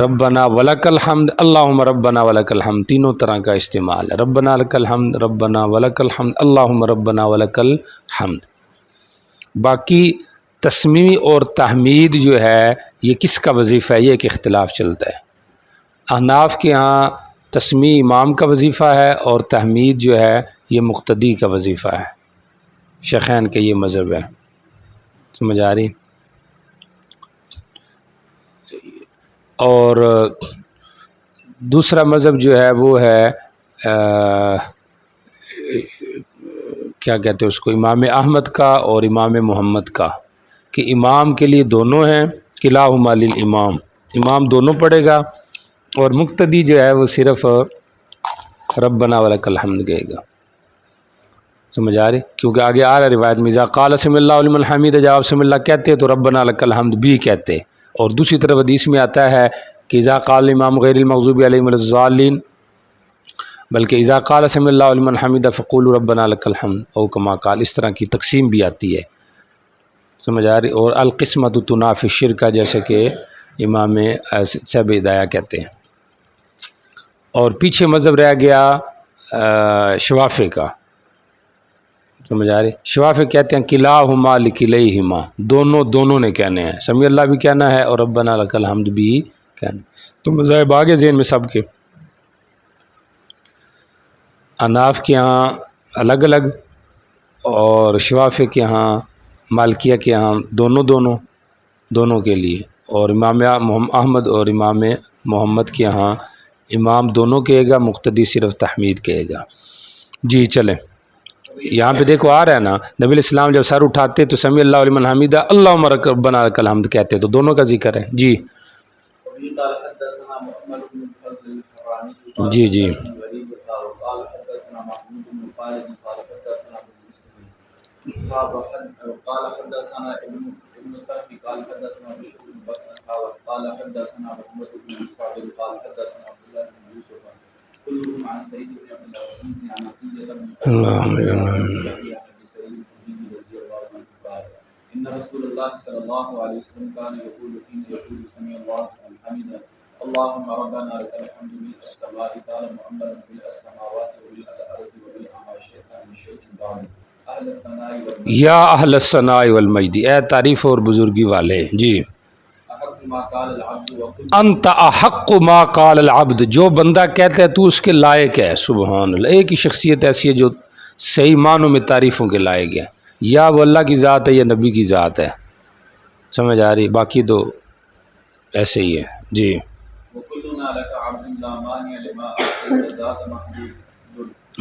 ربنا ولک الحمد اللہم ربنا ولک الحمد، تینوں طرح کا استعمال ہے. ربنا لک الحمد، ربنا ولک الحمد، اللہم ربنا ولک الحمد. باقی تسمیع اور تحمید جو ہے یہ کس کا وظیفہ ہے، یہ ایک اختلاف چلتا ہے. احناف کے ہاں تسمیع امام کا وظیفہ ہے اور تحمید جو ہے یہ مقتدی کا وظیفہ ہے. شیخین کا یہ مذہب ہے. سمجھ آ رہی؟ اور دوسرا مذہب جو ہے وہ ہے کیا کہتے ہیں اس کو، امام احمد کا اور امام محمد کا، کہ امام کے لیے دونوں ہیں، کلاہما للامام، امام دونوں پڑھے گا، اور مقتدی جو ہے وہ صرف ربنا ولک الحمد کہے گا. سمجھ آ رہی؟ کیونکہ آگے آ رہا ہے روایت میں، اذا قال سمع اللہ لمن حمید، جب آپ سمع اللہ کہتے تو ربنا لک الحمد بھی کہتے. اور دوسری طرف حدیث میں آتا ہے کہ اذا قال الامام غیر المغضوب علیہم ولا الضالین، بلکہ اذا قال سمع اللہ لمن حمید فقولوا ربنا لک الحمد او کما قال، اس طرح کی تقسیم بھی آتی ہے. سمجھ آ رہی؟ اور القسمۃ تنافی الشرک، جیسے کہ امام صاحب ہدایہ کہتے ہیں. اور پیچھے مذہب رہ گیا شوافع کا. سمجھ آ رہی؟ شوافع کہتے ہیں کلاہما لکلیہما، دونوں نے کہنے ہیں، سمیع اللہ بھی کہنا ہے اور ربنا لک الحمد بھی کہنا. تو مذاہب آگے ذہن میں سب کے. اناف کے ہاں الگ الگ، اور شوافع کے ہاں، مالکیہ کے ہاں دونوں کے لیے، اور امام احمد اور امام محمد کے ہاں امام دونوں کہے گا، مقتدی صرف تحمید کہے گا. جی چلیں، یہاں پہ دیکھو آ رہا ہے نا، نبی علیہ السلام جب سر اٹھاتے تو سمیع اللہ لمن حمیدہ اللہم ربنا لک الحمد کہتے، تو دونوں کا ذکر ہے. جی جی جی قال حدثنا ابن سعد قال حدثنا بشر بن بكر قال حدثنا محمد بن مسعود قال حدثنا عبد الله بن يوسف كلهم عن سعيد بن عبد العزيز عن عطية بن اللهم سعيد رضي الله عنه قال ان رسول الله صلى الله عليه وسلم كان يقول حين يقول سمع الله لمن حمده اللهم ربنا لك الحمد ملء السماء قال محمد ملء السماوات وملء الارض وملء ما شئت من شيء بعد یا اہل الثناء والمجد، اے تعریف اور بزرگی والے. جی انت احق ما قال العبد، جو بندہ کہتا ہے تو اس کے لائق ہے. سبحان اللہ، ایک ہی شخصیت ایسی ہے جو صحیح معنوں میں تعریفوں کے لائق ہے، یا وہ اللہ کی ذات ہے یا نبی کی ذات ہے. سمجھ آ رہی؟ باقی تو ایسے ہی ہے. جی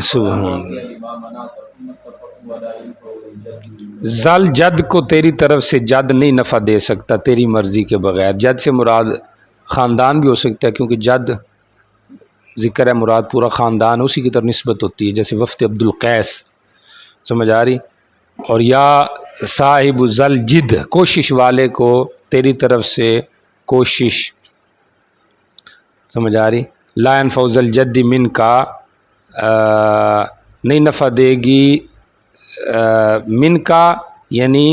سبحان ذل جد کو تیری طرف سے جد نہیں نفع دے سکتا تیری مرضی کے بغیر. جد سے مراد خاندان بھی ہو سکتا ہے، کیونکہ جد ذکر ہے، مراد پورا خاندان اسی کی طرف نسبت ہوتی ہے، جیسے وفد عبد القیس. سمجھ آ رہی؟ اور یا صاحب ذل جد، کوشش والے کو تیری طرف سے کوشش. سمجھ آ رہی؟ لا ينفع ذا الجد من کا، نہیں نفع دے گی من کا، یعنی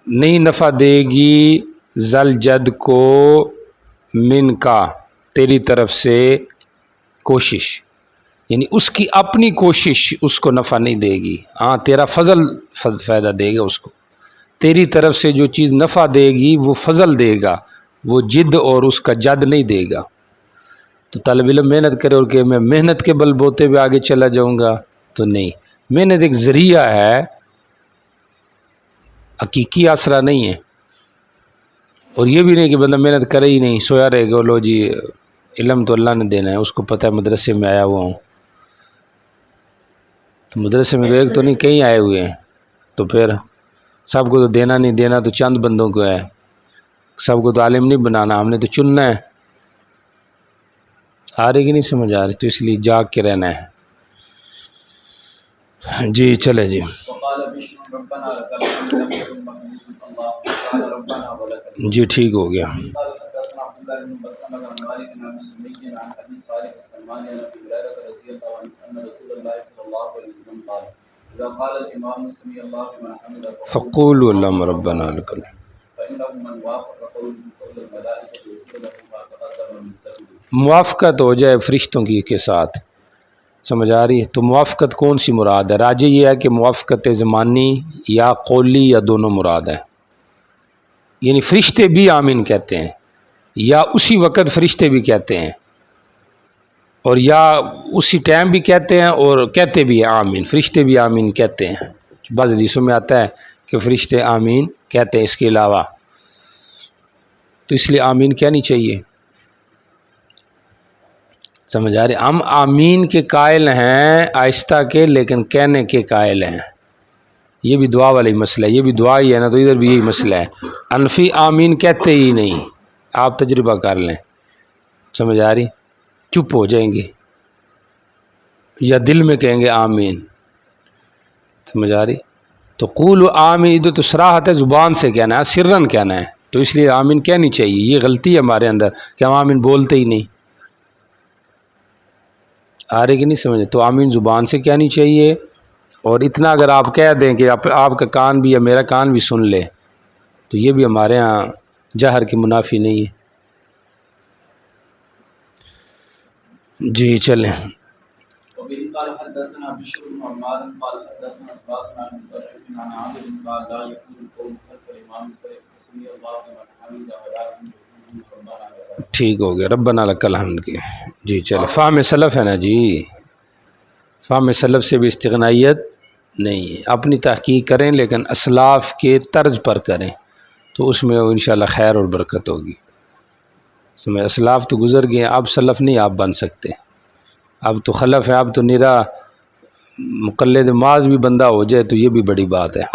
نہیں نفع دے گی ذل جد کو من کا، تیری طرف سے کوشش، یعنی اس کی اپنی کوشش اس کو نفع نہیں دے گی. ہاں تیرا فضل فائدہ دے گا اس کو، تیری طرف سے جو چیز نفع دے گی وہ فضل دے گا، وہ جد اور اس کا جد نہیں دے گا. تو طالب علم محنت کرے اور کہ میں محنت کے بل بوتے پہ آگے چلا جاؤں گا، تو نہیں. محنت ایک ذریعہ ہے، حقیقی آسرا نہیں ہے. اور یہ بھی نہیں کہ بندہ محنت کرے ہی نہیں، سویا رہے گا، لو جی علم تو اللہ نے دینا ہے، اس کو پتہ ہے مدرسے میں آیا ہوا ہوں. تو مدرسے میں ایک تو نہیں کہیں آئے ہوئے ہیں، تو پھر سب کو تو دینا نہیں، دینا تو چند بندوں کو ہے، سب کو تو عالم نہیں بنانا، ہم نے تو چننا ہے. آ رہی کہ نہیں سمجھ آ رہی؟ تو اس لیے جاگ کے رہنا ہے. جی چلے جی. جی ٹھیک ہو گیا. فقولوا اللهم ربنا لك الحمد. موافقت ہو جائے فرشتوں کی کے ساتھ. سمجھ آ رہی ہے؟ تو موافقت کون سی مراد ہے؟ راجح یہ ہے کہ موافقت زمانی یا قولی یا دونوں مراد ہے. یعنی فرشتے بھی آمین کہتے ہیں، یا اسی وقت فرشتے بھی کہتے ہیں، اور یا اسی ٹائم بھی کہتے ہیں اور کہتے بھی ہیں آمین. فرشتے بھی آمین کہتے ہیں، بعض حدیثوں میں آتا ہے کہ فرشتے آمین کہتے ہیں. اس کے علاوہ تو اس لیے آمین کہنی چاہیے. سمجھ آ رہی؟ ہم آمین کے قائل ہیں آہستہ کے، لیکن کہنے کے قائل ہیں. یہ بھی دعا والی مسئلہ ہے، یہ بھی دعا ہی ہے نا، تو ادھر بھی یہی مسئلہ ہے. انفی آمین کہتے ہی نہیں. آپ تجربہ کر لیں. سمجھ آ رہی؟ چپ ہو جائیں گے یا دل میں کہیں گے آمین. سمجھ آ رہی؟ تو قول آمین ادھر تو صراحت ہے، زبان سے کہنا ہے، سرن کہنا ہے. تو اس لیے آمین کہنی چاہیے. یہ غلطی ہے ہمارے اندر کہ ہم آمین بولتے ہی نہیں. آ رہے کہ نہیں سمجھے؟ تو آمین زبان سے کہنی چاہیے. اور اتنا اگر آپ کہہ دیں کہ آپ کا کان بھی یا میرا کان بھی سن لے، تو یہ بھی ہمارے ہاں جہر کی منافی نہیں ہے. جی چلیں. وبه قال حدثنا بشر بن عمار قال حدثنا اسباط عن مطرف عن عامر قال لا يكون القوم خلف الامام سمي الله لمن حمده ولكن يقول ربنا لك. ٹھیک ہو گیا، ربنا لک الحمد کے. جی چلے. فہم سلف ہے نا جی، فہم سلف سے بھی استغنائیت نہیں ہے. اپنی تحقیق کریں لیکن اسلاف کے طرز پر کریں، تو اس میں انشاءاللہ خیر اور برکت ہوگی. سمجھ؟ اسلاف تو گزر گئے، اب سلف نہیں آپ بن سکتے. اب تو خلف ہے، اب تو نرا مقلد ماض بھی بندہ ہو جائے تو یہ بھی بڑی بات ہے.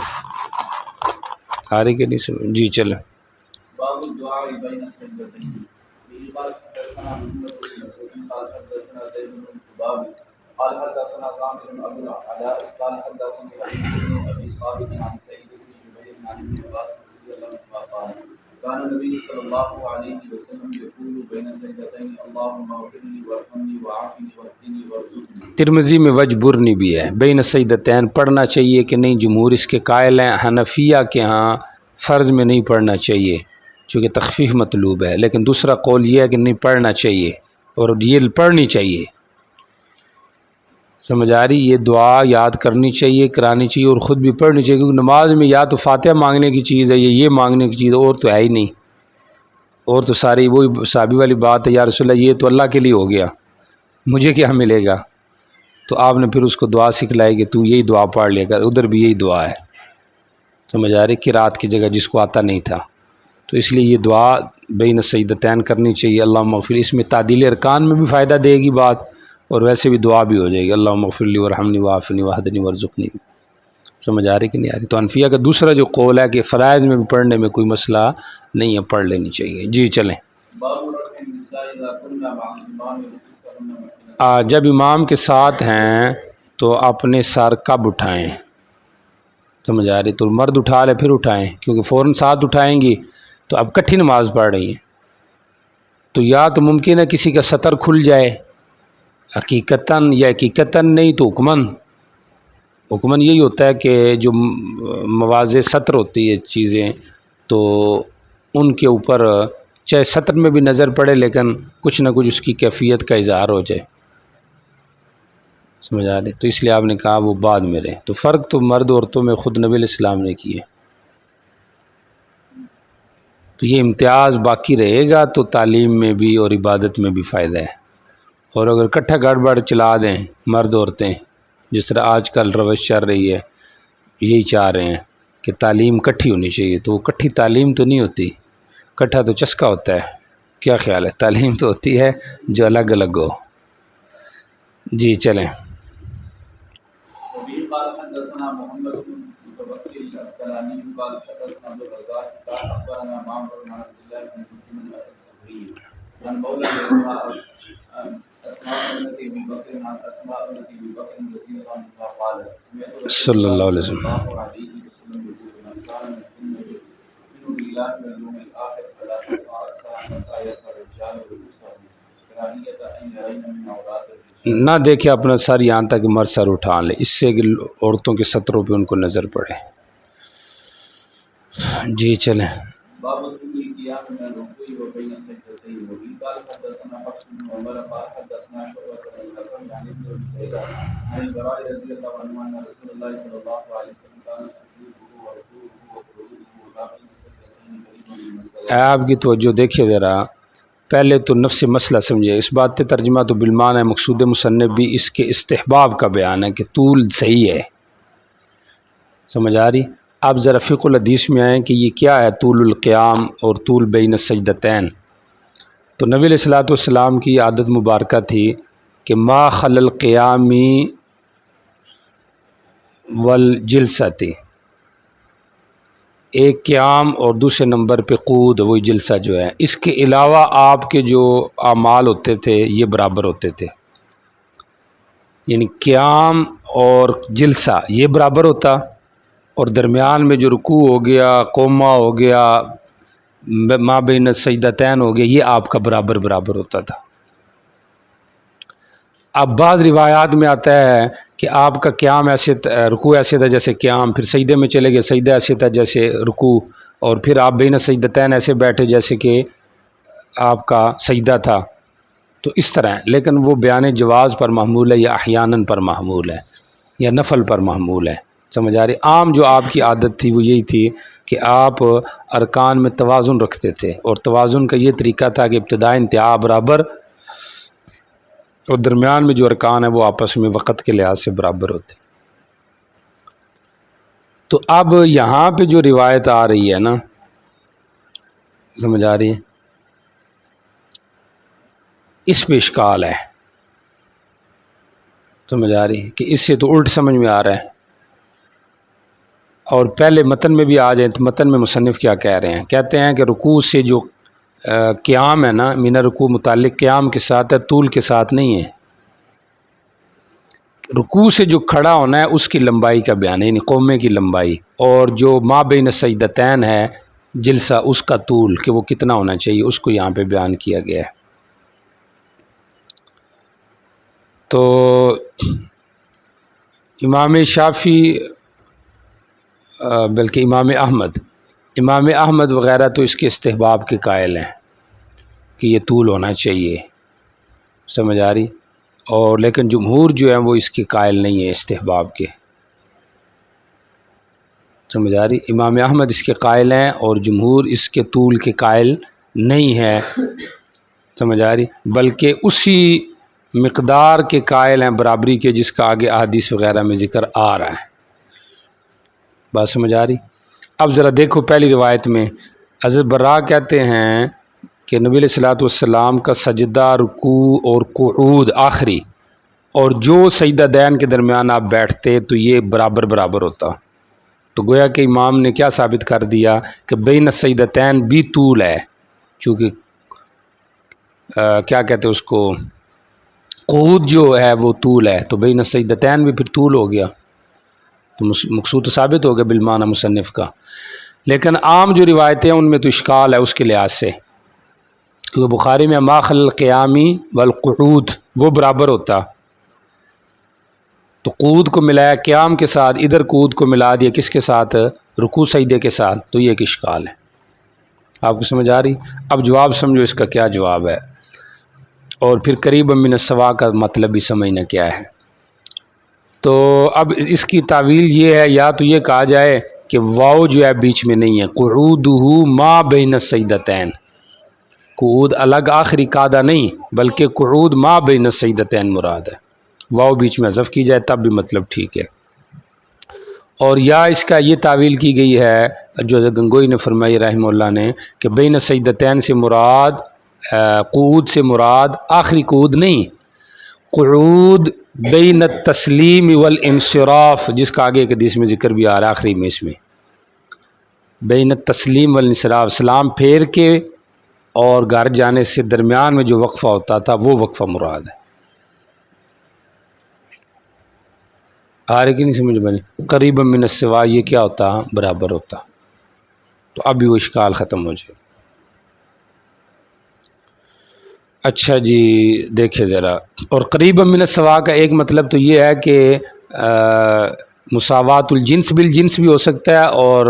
آ رہی کہ نہیں سمجھ؟ جی چلیں. باب الدعاء بين السجدتين. به قال حدثنا محمد بن مسعود قال حدثنا زيد بن حباب قال حدثنا عامر بن ابي العلاء قال حدثني علي بن ابي صالح عن سعيد بن جبير عن ابن عباس رضي الله عنهما قال كان النبي صلى الله عليه وسلم يقول بين السجدتين اللهم اغفر لي وارحمني وعافني واهدني وارزقني. ترمذی میں وجبرنی بھی ہے. بین السجدتین پڑھنا چاہیے کہ نہیں؟ جمہور اس کے قائل ہیں. حنفیہ کے ہاں فرض میں نہیں پڑھنا چاہیے چونکہ تخفیف مطلوب ہے، لیکن دوسرا قول یہ ہے کہ نہیں پڑھنا چاہیے، اور یہ پڑھنی چاہیے. سمجھ آ رہی؟ یہ دعا یاد کرنی چاہیے، کرانی چاہیے، اور خود بھی پڑھنی چاہیے، کیونکہ نماز میں یا تو فاتحہ مانگنے کی چیز ہے، یہ مانگنے کی چیز ہے، اور تو ہے ہی نہیں. اور تو ساری وہی صحابی والی بات ہے، یا رسول اللہ یہ تو اللہ کے لیے ہو گیا، مجھے کیا ملے گا؟ تو آپ نے پھر اس کو دعا سکھلائی کہ تو یہی دعا پڑھ لے کر، ادھر بھی یہی دعا ہے. سمجھ آ رہی؟ قرات کی جگہ جس کو آتا نہیں تھا. تو اس لیے یہ دعا بین السجدتین کرنی چاہیے. اللہم اغفر، اس میں تعدیل ارکان میں بھی فائدہ دے گی بات، اور ویسے بھی دعا بھی ہو جائے گی. اللہم اغفر لی وارحمنی وعافنی واہدنی وارزقنی. سمجھ آ رہی کہ نہیں آ رہی؟ تو حنفیہ کا دوسرا جو قول ہے کہ فرائض میں بھی پڑھنے میں کوئی مسئلہ نہیں ہے، پڑھ لینی چاہیے. جی چلیں. باب رفع النساء اذا كنا مع الامام وخصهن. جب امام کے ساتھ ہیں تو اپنے سر کب اٹھائیں؟ سمجھ آ رہی؟ تو مرد اٹھا لے پھر اٹھائیں، کیونکہ فوراً ساتھ اٹھائیں گی تو اب کٹھی نماز پڑھ رہی ہیں، تو یا تو ممکن ہے کسی کا سطر کھل جائے حقیقتاً، یا حقیقتاً نہیں تو حکماً یہی ہوتا ہے کہ جو مواضع سطر ہوتی ہے چیزیں، تو ان کے اوپر چاہے سطر میں بھی نظر پڑے لیکن کچھ نہ کچھ اس کی کیفیت کا اظہار ہو جائے. سمجھ آ رہے؟ تو اس لیے آپ نے کہا وہ بعد میں رہے. تو فرق تو مرد عورتوں میں خود نبی علیہ السلام نے کیے. تو یہ امتیاز باقی رہے گا تو تعلیم میں بھی اور عبادت میں بھی فائدہ ہے. اور اگر کٹھا گڑبڑ چلا دیں مرد عورتیں، جس طرح آج کل روش چل رہی ہے، یہی چاہ رہے ہیں کہ تعلیم کٹھی ہونی چاہیے، تو وہ کٹھی تعلیم تو نہیں ہوتی، کٹھا تو چسکا ہوتا ہے. کیا خیال ہے؟ تعلیم تو ہوتی ہے جو الگ الگ ہو. جی چلیں. وبه قال حدثنا محمد بن متوكل الاسقلاني قال حدثنا عبد الرزاق قال اخبرنا معمر بن عبد الله بن مسلم الزهري عن مولى اسماء بنت ابي بكر عن اسماء بنت ابي بكر رضي الله عنها قالت سمعت رسول الله صلى الله عليه وسلم يقول من كان يؤمن بالله واليوم الاخر فلا ترفع راسها حتى يرفع الرجال رؤوسهم كراهيه ان يرين من عورات الرجال. نہ دیکھے اپنا سر یہاں تک مرد سر اٹھا لے، اس سے کہ عورتوں کے سطروں پہ ان کو نظر پڑے. جی چلیں. باب القيام من الركوع وبين السجدتين. وبه قال حدثنا حفص بن عمر قال حدثنا شعبة بن الحكم عن ابن بريدة عن البراء رضي الله عنه أن رسول الله صلى الله عليه وسلم كان سجوده وركوعه وقعوده وبين السجدتين قريبا من السواء. آپ کی توجہ دیکھیے ذرا، پہلے تو نفس مسئلہ سمجھے. اس بات ترجمہ تو بالمان ہے، مقصود مصنف بھی اس کے استحباب کا بیان ہے کہ طول صحیح ہے. سمجھ آ رہی؟ آپ ذرا فقہ الحدیث میں آئیں کہ یہ کیا ہے طول القیام اور طول بین السجدتین۔ تو نبی علیہ الصلوۃ والسلام کی عادت مبارکہ تھی کہ ما خل القیامی والجلستی، ایک قیام اور دوسرے نمبر پہ قعود، وہی جلسہ جو ہے، اس کے علاوہ آپ کے جو اعمال ہوتے تھے یہ برابر ہوتے تھے، یعنی قیام اور جلسہ یہ برابر ہوتا، اور درمیان میں جو رکوع ہو گیا، قومہ ہو گیا، ما بین السجدتین ہو گیا، یہ آپ کا برابر برابر ہوتا تھا۔ اب بعض روایات میں آتا ہے کہ آپ کا قیام ایسے رکوع ایسے تھا جیسے قیام، پھر سجدے میں چلے گئے، سجدہ ایسے تھا جیسے رکوع، اور پھر آپ بین السجدتین ایسے بیٹھے جیسے کہ آپ کا سجدہ تھا، تو اس طرح ہے۔ لیکن وہ بیان جواز پر محمول ہے یا احیاناً پر محمول ہے یا نفل پر محمول ہے، سمجھ آ رہی؟ عام جو آپ کی عادت تھی وہ یہی تھی کہ آپ ارکان میں توازن رکھتے تھے، اور توازن کا یہ طریقہ تھا کہ ابتدا انتہا برابر، اور درمیان میں جو ارکان ہیں وہ آپس میں وقت کے لحاظ سے برابر ہوتے۔ تو اب یہاں پہ جو روایت آ رہی ہے نا، سمجھ آ رہی ہے، اس پہ اشکال ہے، سمجھ آ رہی ہے کہ اس سے تو الٹ سمجھ میں آ رہا ہے۔ اور پہلے متن میں بھی آ جائیں تو متن میں مصنف کیا کہہ رہے ہیں، کہتے ہیں کہ رکوع سے جو قیام ہے نا، من رکوع متعلق قیام کے ساتھ ہے، طول کے ساتھ نہیں ہے۔ رکوع سے جو کھڑا ہونا ہے اس کی لمبائی کا بیان ہے، یعنی قومے کی لمبائی، اور جو ما بین السجدتین ہے جلسہ، اس کا طول کہ وہ کتنا ہونا چاہیے، اس کو یہاں پہ بیان کیا گیا ہے۔ تو امام شافعی بلکہ امام احمد وغیرہ تو اس کے استحباب کے قائل ہیں کہ یہ طول ہونا چاہیے، سمجھ آ رہی؟ اور لیکن جمہور جو ہیں وہ اس کے قائل نہیں ہے استحباب کے، سمجھ آ رہی؟ امام احمد اس کے قائل ہیں اور جمہور اس کے طول کے قائل نہیں ہے، سمجھ آ رہی؟ بلکہ اسی مقدار کے قائل ہیں برابری کے جس کا آگے احادیث وغیرہ میں ذکر آ رہا ہے۔ بات سمجھ آ رہی؟ اب ذرا دیکھو پہلی روایت میں حضرت براء کہتے ہیں کہ نبی علیہ الصلوۃ والسلام کا سجدہ، رکوع اور قعود آخری، اور جو سجدہ دین کے درمیان آپ بیٹھتے تو یہ برابر برابر ہوتا۔ تو گویا کہ امام نے کیا ثابت کر دیا کہ بین السجدتین بھی طول ہے، چونکہ کیا کہتے ہیں اس کو، قعود جو ہے وہ طول ہے، تو بین السجدتین بھی پھر طول ہو گیا، تو مقصود تو ثابت ہو گیا بالمعنی مصنف کا۔ لیکن عام جو روایتیں ہیں ان میں تو اشکال ہے اس کے لحاظ سے، کیونکہ بخاری میں ما خل القیامی والقعود وہ برابر ہوتا، تو قعود کو ملایا قیام کے ساتھ، ادھر قعود کو ملا دیا کس کے ساتھ، رکوع سجدے کے ساتھ، تو یہ ایک اشکال ہے۔ آپ کو سمجھ آ رہی؟ اب جواب سمجھو اس کا کیا جواب ہے، اور پھر قریب من السوا کا مطلب بھی سمجھنا کیا ہے۔ تو اب اس کی تعویل یہ ہے، یا تو یہ کہا جائے کہ واو جو ہے بیچ میں نہیں ہے، قعودہ ما بین السجدتین، قعود الگ آخری قاعدہ نہیں بلکہ قعود ما بین السجدتین مراد ہے، واو بیچ میں حذف کی جائے تب بھی مطلب ٹھیک ہے۔ اور یا اس کا یہ تعویل کی گئی ہے جو گنگوئی نے فرمائی رحمہ اللہ نے کہ بین السجدتین سے مراد، قعود سے مراد آخری قعود نہیں، قعود بین التسلیم والانصراف، جس کا آگے ایک حدیث میں ذکر بھی آ رہا ہے آخری میں، اس میں بین التسلیم والانصراف، سلام پھیر کے اور گھر جانے سے درمیان میں جو وقفہ ہوتا تھا وہ وقفہ مراد ہے۔ آ رہی کہ نہیں سمجھ بنی؟ قریب من السوا یہ کیا ہوتا، برابر ہوتا، تو اب بھی وہ اشکال ختم ہو جائے۔ اچھا جی دیکھیں ذرا، اور قریب من السوا کا ایک مطلب تو یہ ہے کہ مساوات الجنس بالجنس بھی ہو سکتا ہے، اور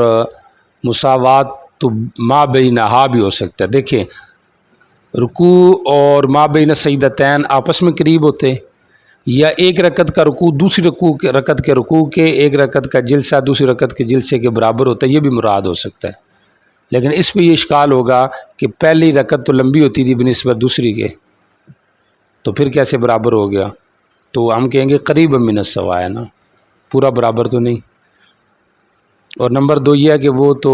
مساوات تو ما بینہا بھی ہو سکتا ہے۔ دیکھیں رکوع اور ما بین السجدتین آپس میں قریب ہوتے، یا ایک رکعت کا رکوع دوسری رکعت کے رکوع کے، ایک رکعت کا جلسہ دوسری رکعت کے جلسے کے برابر ہوتا ہے، یہ بھی مراد ہو سکتا ہے۔ لیکن اس پہ یہ اشکال ہوگا کہ پہلی رکعت تو لمبی ہوتی تھی بنسبت دوسری کے، تو پھر کیسے برابر ہو گیا؟ تو ہم کہیں گے قریب من السوا ہے نا، پورا برابر تو نہیں۔ اور نمبر 2 یہ ہے کہ وہ تو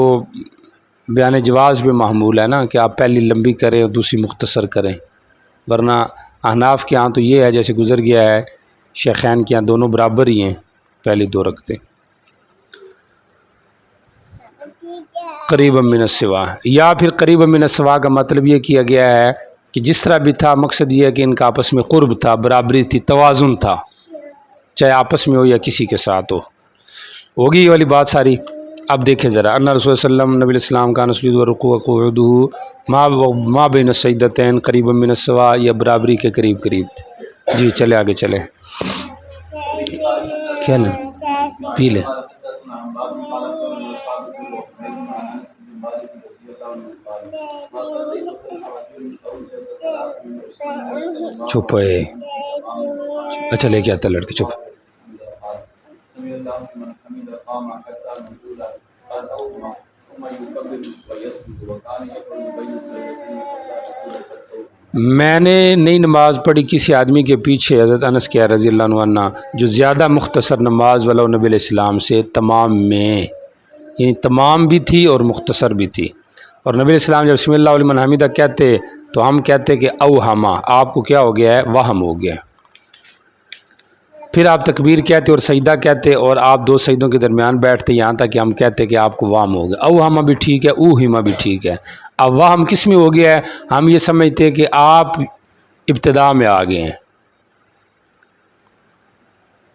بیان جواز پہ محمول ہے نا کہ آپ پہلی لمبی کریں اور دوسری مختصر کریں، ورنہ احناف کے ہاں تو یہ ہے جیسے گزر گیا ہے، شیخین کے ہاں دونوں برابر ہی ہیں پہلی 2 رکعتیں۔ قریب من السوا، یا پھر قریب من السوا کا مطلب یہ کیا گیا ہے کہ جس طرح بھی تھا، مقصد یہ ہے کہ ان کا آپس میں قرب تھا، برابری تھی، توازن تھا، چاہے آپس میں ہو یا کسی کے ساتھ ہو۔ ہوگی یہ والی بات ساری۔ اب دیکھیں ذرا، ان رسول صلی اللہ علیہ وسلم نبی الاسلام کا نسجد و رکوع وقعودہ ما بین السجدتین قریب من السوا، یا برابری کے قریب قریب تھے۔ جی چلے آگے چلے، کیا لیں پی لیں۔ چپ ہے، اچھا لے کے آتا لڑکے، چپ۔ میں نے نئی نماز پڑھی کسی آدمی کے پیچھے، حضرت انس کیا رضی اللہ عنہ، جو زیادہ مختصر نماز والا نبی علیہ السلام سے تمام میں، یعنی تمام بھی تھی اور مختصر بھی تھی۔ اور نبی علیہ السلام جب بسم اللہ لمن حمیدہ کہتے تو ہم کہتے کہ اوہما، آپ کو کیا ہو گیا ہے؟ وہم ہو گیا۔ پھر آپ تکبیر کہتے اور سجدہ کہتے، اور آپ 2 سجدوں کے درمیان بیٹھتے، یہاں تک کہ ہم کہتے کہ آپ کو وہم ہو گیا۔ اوہما بھی ٹھیک ہے، اوہما بھی ٹھیک ہے۔ اب وہم کس میں ہو گیا ہے؟ ہم یہ سمجھتے کہ آپ ابتدا میں آ گئے ہیں،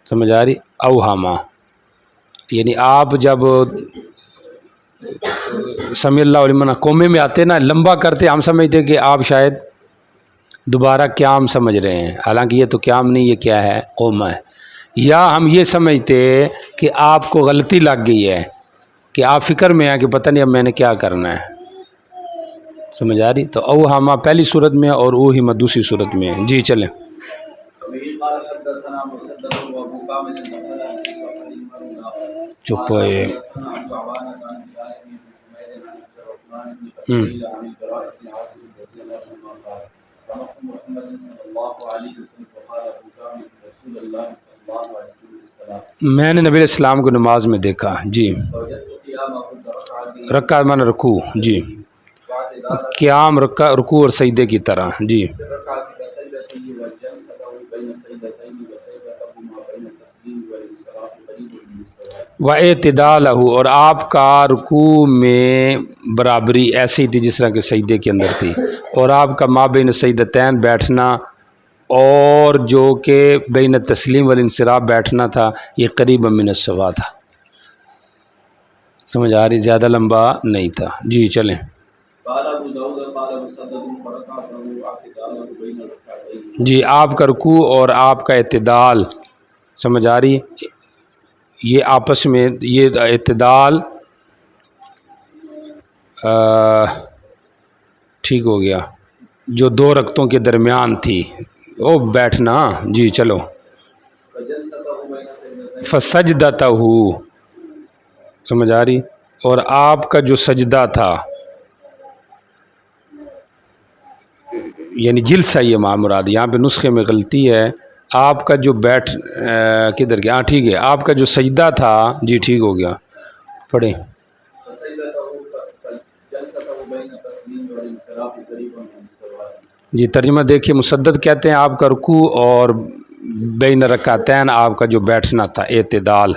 سمجھ آ رہی؟ اوہما یعنی آپ جب سمی اللہ لمن قومے میں آتے نا، لمبا کرتے، ہم سمجھتے کہ آپ شاید دوبارہ قیام سمجھ رہے ہیں، حالانکہ یہ تو قیام نہیں، یہ کیا ہے؟ قومہ ہے۔ یا ہم یہ سمجھتے کہ آپ کو غلطی لگ گئی ہے، کہ آپ فکر میں ہیں کہ پتہ نہیں اب میں نے کیا کرنا ہے، سمجھ آ رہی؟ تو اوہما پہلی صورت میں اور اوہما دوسری صورت میں ہے۔ جی چلیں۔ چپ ہے۔ میں نے نبی علیہ السلام کو نماز میں دیکھا، جی، رکعت من رکوع، جی، قیام رکوع اور سجدے کی طرح، جی۔ و اعتدالہ، اور آپ کا رکوع میں برابری ایسی تھی جس طرح کہ سجدے کے اندر تھی، اور آپ کا ما بین سجدتین بیٹھنا اور جو کہ بین تسلیم والانصراف بیٹھنا تھا، یہ قریب من السوا تھا، سمجھ آ رہی؟ زیادہ لمبا نہیں تھا۔ جی چلیں۔ جی، آپ کا رکوع اور آپ کا اعتدال، سمجھ آ رہی؟ یہ آپس میں، یہ اعتدال ٹھیک ہو گیا، جو 2 رکعتوں کے درمیان تھی وہ بیٹھنا۔ جی چلو۔ فسجدتہ، سمجھ آ رہی؟ اور آپ کا جو سجدہ تھا، یعنی جلسہ، یہ مراد، یہاں پہ نسخے میں غلطی ہے، آپ کا جو کدھر گیا؟ ہاں ٹھیک ہے، آپ کا جو سجدہ تھا، جی ٹھیک ہو گیا، پڑھیں۔ جی ترجمہ دیکھیے، مسدد کہتے ہیں آپ کا رکوع اور بین رکعتین آپ کا جو بیٹھنا تھا، اعتدال،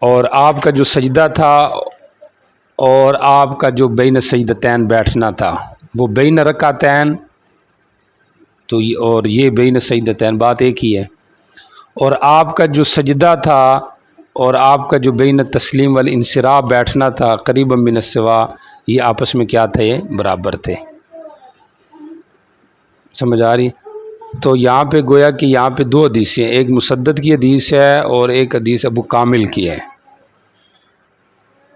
اور آپ کا جو سجدہ تھا اور آپ کا جو بین سجدتین بیٹھنا تھا، وہ بین رکعتین، تو اور یہ بین سجدتین، بات ایک ہی ہے۔ اور آپ کا جو سجدہ تھا اور آپ کا جو بین تسلیم والانصراف بیٹھنا تھا، قریب من السوا، یہ آپس میں کیا تھے؟ برابر تھے، سمجھ آ رہی؟ تو یہاں پہ گویا کہ یہاں پہ 2 حدیثیں، ایک مسدد کی حدیث ہے اور ایک حدیث ابو کامل کی ہے،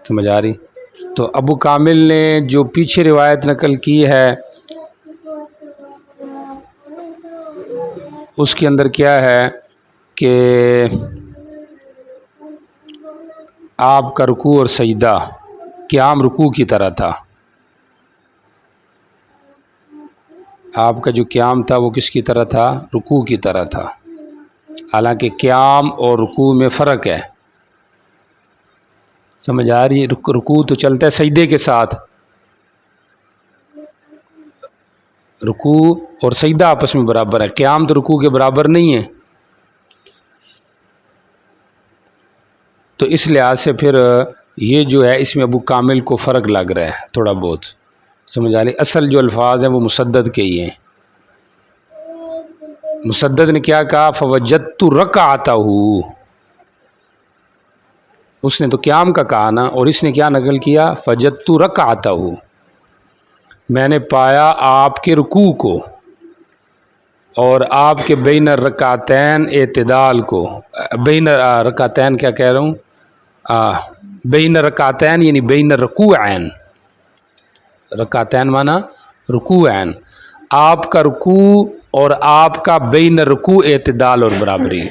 سمجھ آ رہی؟ تو ابو کامل نے جو پیچھے روایت نقل کی ہے اس کے اندر کیا ہے کہ آپ کا رکوع اور سجدہ قیام رکوع کی طرح تھا، آپ کا جو قیام تھا وہ کس کی طرح تھا؟ رکوع کی طرح تھا، حالانکہ قیام اور رکوع میں فرق ہے، سمجھ آ رہی ہے؟ رکوع تو چلتا ہے سجدے کے ساتھ، رکوع اور سجدہ آپس میں برابر ہے، قیام تو رکوع کے برابر نہیں ہے. تو اس لحاظ سے پھر یہ جو ہے اس میں ابو کامل کو فرق لگ رہا ہے تھوڑا بہت، سمجھ آ رہی؟ اصل جو الفاظ ہیں وہ مسدد کے ہی ہیں. مسدد نے کیا کہا؟ فوجدت رکعتہ، اس نے تو قیام کا کہا نا، اور اس نے کیا نقل کیا؟ فوجدت رکعتہ، میں نے پایا آپ کے رکوع کو اور آپ کے بین الرکعتین اعتدال کو. بین رکعتین کیا کہہ رہا ہوں؟ بین رکعتین یعنی بین رکوعین، رکعتین مانا رکوعین، آپ کا رکوع اور آپ کا بین رکوع اعتدال اور برابری،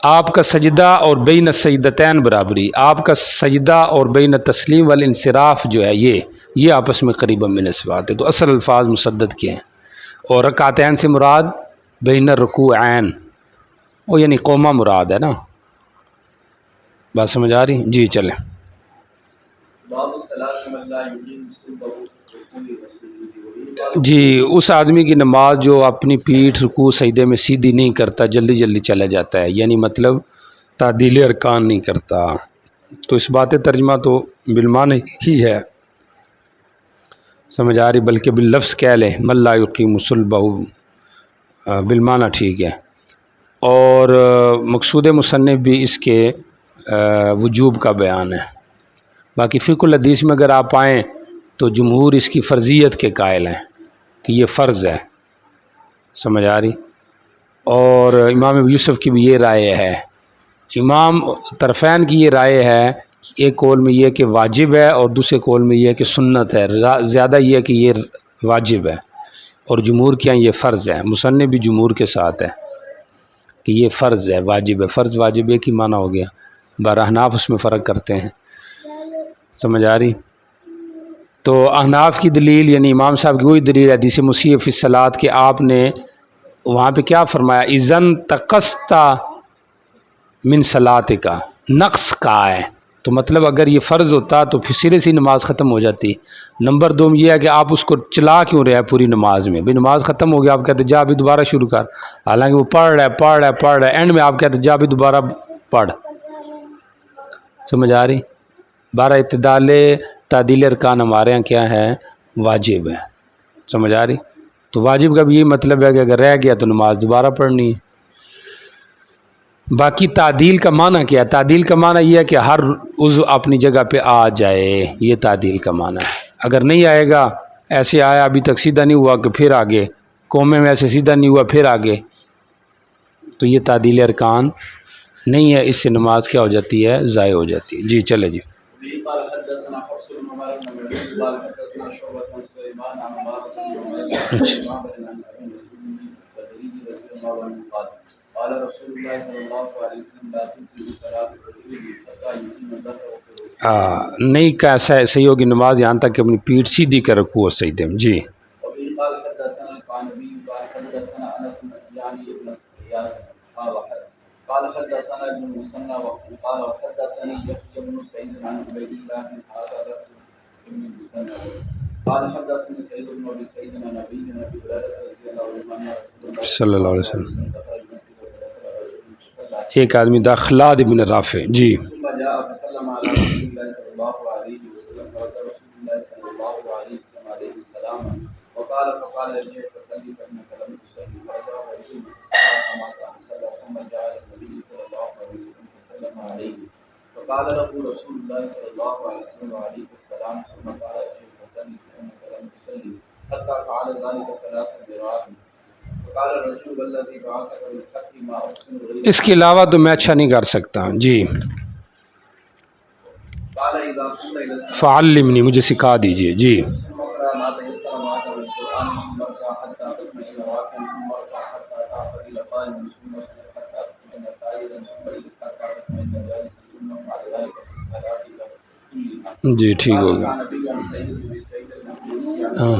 آپ کا سجدہ اور بین السجدتین برابری، آپ کا سجدہ اور بین تسلیم والانصراف جو ہے یہ آپس میں قریبا من السواۃ ہے. تو اصل الفاظ مسدد کے ہیں، اور رکعتین سے مراد بین الرکوعین، وہ یعنی قومہ مراد ہے نا. بات سمجھ آ رہی؟ جی چلیں. باب الصلاۃ من لا یقیم صلبہ رکوع وسجود. جی، اس آدمی کی نماز جو اپنی پیٹھ رکوع سجدے میں سیدھی نہیں کرتا، جلدی جلدی چلا جاتا ہے، یعنی مطلب تعدیل ارکان نہیں کرتا. تو اس بات ترجمہ تو بالمعنی ہی ہے، سمجھ آ رہی؟ بلکہ باللفظ کہہ لیں من لا یقیم صلبہ، بالمعنی ٹھیک ہے. اور مقصود مصنف بھی اس کے وجوب کا بیان ہے. باقی فقہ الحدیث میں اگر آپ آئیں تو جمہور اس کی فرضیت کے قائل ہیں کہ یہ فرض ہے، سمجھ آ رہی؟ اور امام ابو یوسف کی بھی یہ رائے ہے، امام طرفین کی یہ رائے ہے، ایک قول میں یہ کہ واجب ہے اور دوسرے قول میں یہ کہ سنت ہے. زیادہ یہ کہ یہ واجب ہے، اور جمہور کیا یہ فرض ہے. مصنف بھی جمہور کے ساتھ ہے کہ یہ فرض ہے، واجب ہے. فرض واجب ایک ہی معنی ہو گیا، بارہ احناف اس میں فرق کرتے ہیں، سمجھ آ رہی؟ تو احناف کی دلیل یعنی امام صاحب کی وہی دلیل ہے حدیث مسیح فی الصلاۃ کہ آپ نے وہاں پہ کیا فرمایا؟ اذن تقصتا من صلاتک، نقص کا ہے. تو مطلب اگر یہ فرض ہوتا تو پھر سرے سے نماز ختم ہو جاتی. نمبر دو یہ ہے کہ آپ اس کو چلا کیوں رہے ہیں پوری نماز میں؟ بھائی نماز ختم ہو گیا، آپ کہتے جا ابھی دوبارہ شروع کر، حالانکہ وہ پڑھ رہا ہے، اینڈ میں آپ کہتے جا ابھی دوبارہ پڑھ. سمجھ آ رہی؟ بارہ اعتدال تعدیل ارکان ہمارے یہاں کیا ہے؟ واجب ہے. سمجھ آ رہی؟ تو واجب کا بھی یہی مطلب ہے کہ اگر رہ گیا تو نماز دوبارہ پڑھنی ہے. باقی تعدیل کا معنی کیا ہے؟ تعدیل کا معنی یہ ہے کہ ہر عضو اپنی جگہ پہ آ جائے، یہ تعدیل کا معنی ہے. اگر نہیں آئے گا، ایسے آیا ابھی تک سیدھا نہیں ہوا کہ پھر آگے، قومے میں ایسے سیدھا نہیں ہوا پھر آگے، تو یہ تعدیل ارکان نہیں ہے. اس سے نماز کیا ہو جاتی ہے؟ ضائع ہو جاتی ہے. جی چلے جی. قال حدثنا حفص بن عمر بن مسعود قال حدثنا شعبة عن سليمان عن عمارة بن عمير عن معبد عن ابي مسعود البدري رضي الله عنه قال قال رسول الله صلى الله عليه وسلم لا تمسكوا صلاة الرجل حتى يقيم ظهره. نہیں کیسا صحیح ہوگی نماز یہاں تک کہ اپنی پیٹھ سیدھی کر رکھو اور سجدے میں. جی. وفي قال حدثنا القعنبي قال حدثنا انس يعني ابن اياس قال حدثنا ابن المثنى وقال حدثني يحيى بن سعيد عن عبيد الله بن هذا لفظ ابن المثنى قال حدثني سعيد بن ابي سعيد عن ابي هريره رضي الله عنه ان رسول الله صلی اللہ علیہ وسلم ایک آدمی داخلاد ابن رافع. جی. ثم جاء فسلم على رسول الله صلى الله عليه وسلم فرد رسول الله صلى الله عليه وسلم عليه السلام وقال فقال ارجع فصلي فانك لم تصلي فرجع رسول الله كما كان صلى ثم جاء النبي صلى الله عليه وسلم فسلم عليه فقال له رسول الله صلى الله عليه وسلم وعليك السلام ثم قال ارجع فصلي فانك لم تصلي حتى فعل ذلك ثلاث مرات فقال الرجل والذي بعثك بالحق ما احسن غير. اس کے علاوہ تو میں اچھا نہیں کر سکتا. جی. قال اذا قمت الى الصلاه فعلمنی، مجھے سکھا دیجئے. جی. ثم اقرا ما تيسر معك من القران ثم اركع حتى تطمئن راكعا ثم اركع حتى تعتدل قائما ثم اسجد حتى تطمئن ساجدا ثم اجلس حتى تطمئن جالسا ثم افعل ذلك في صلاتك كلها. جی ٹھیک ہو گیا. النبي عن سيد بن سعيد المقبري ہاں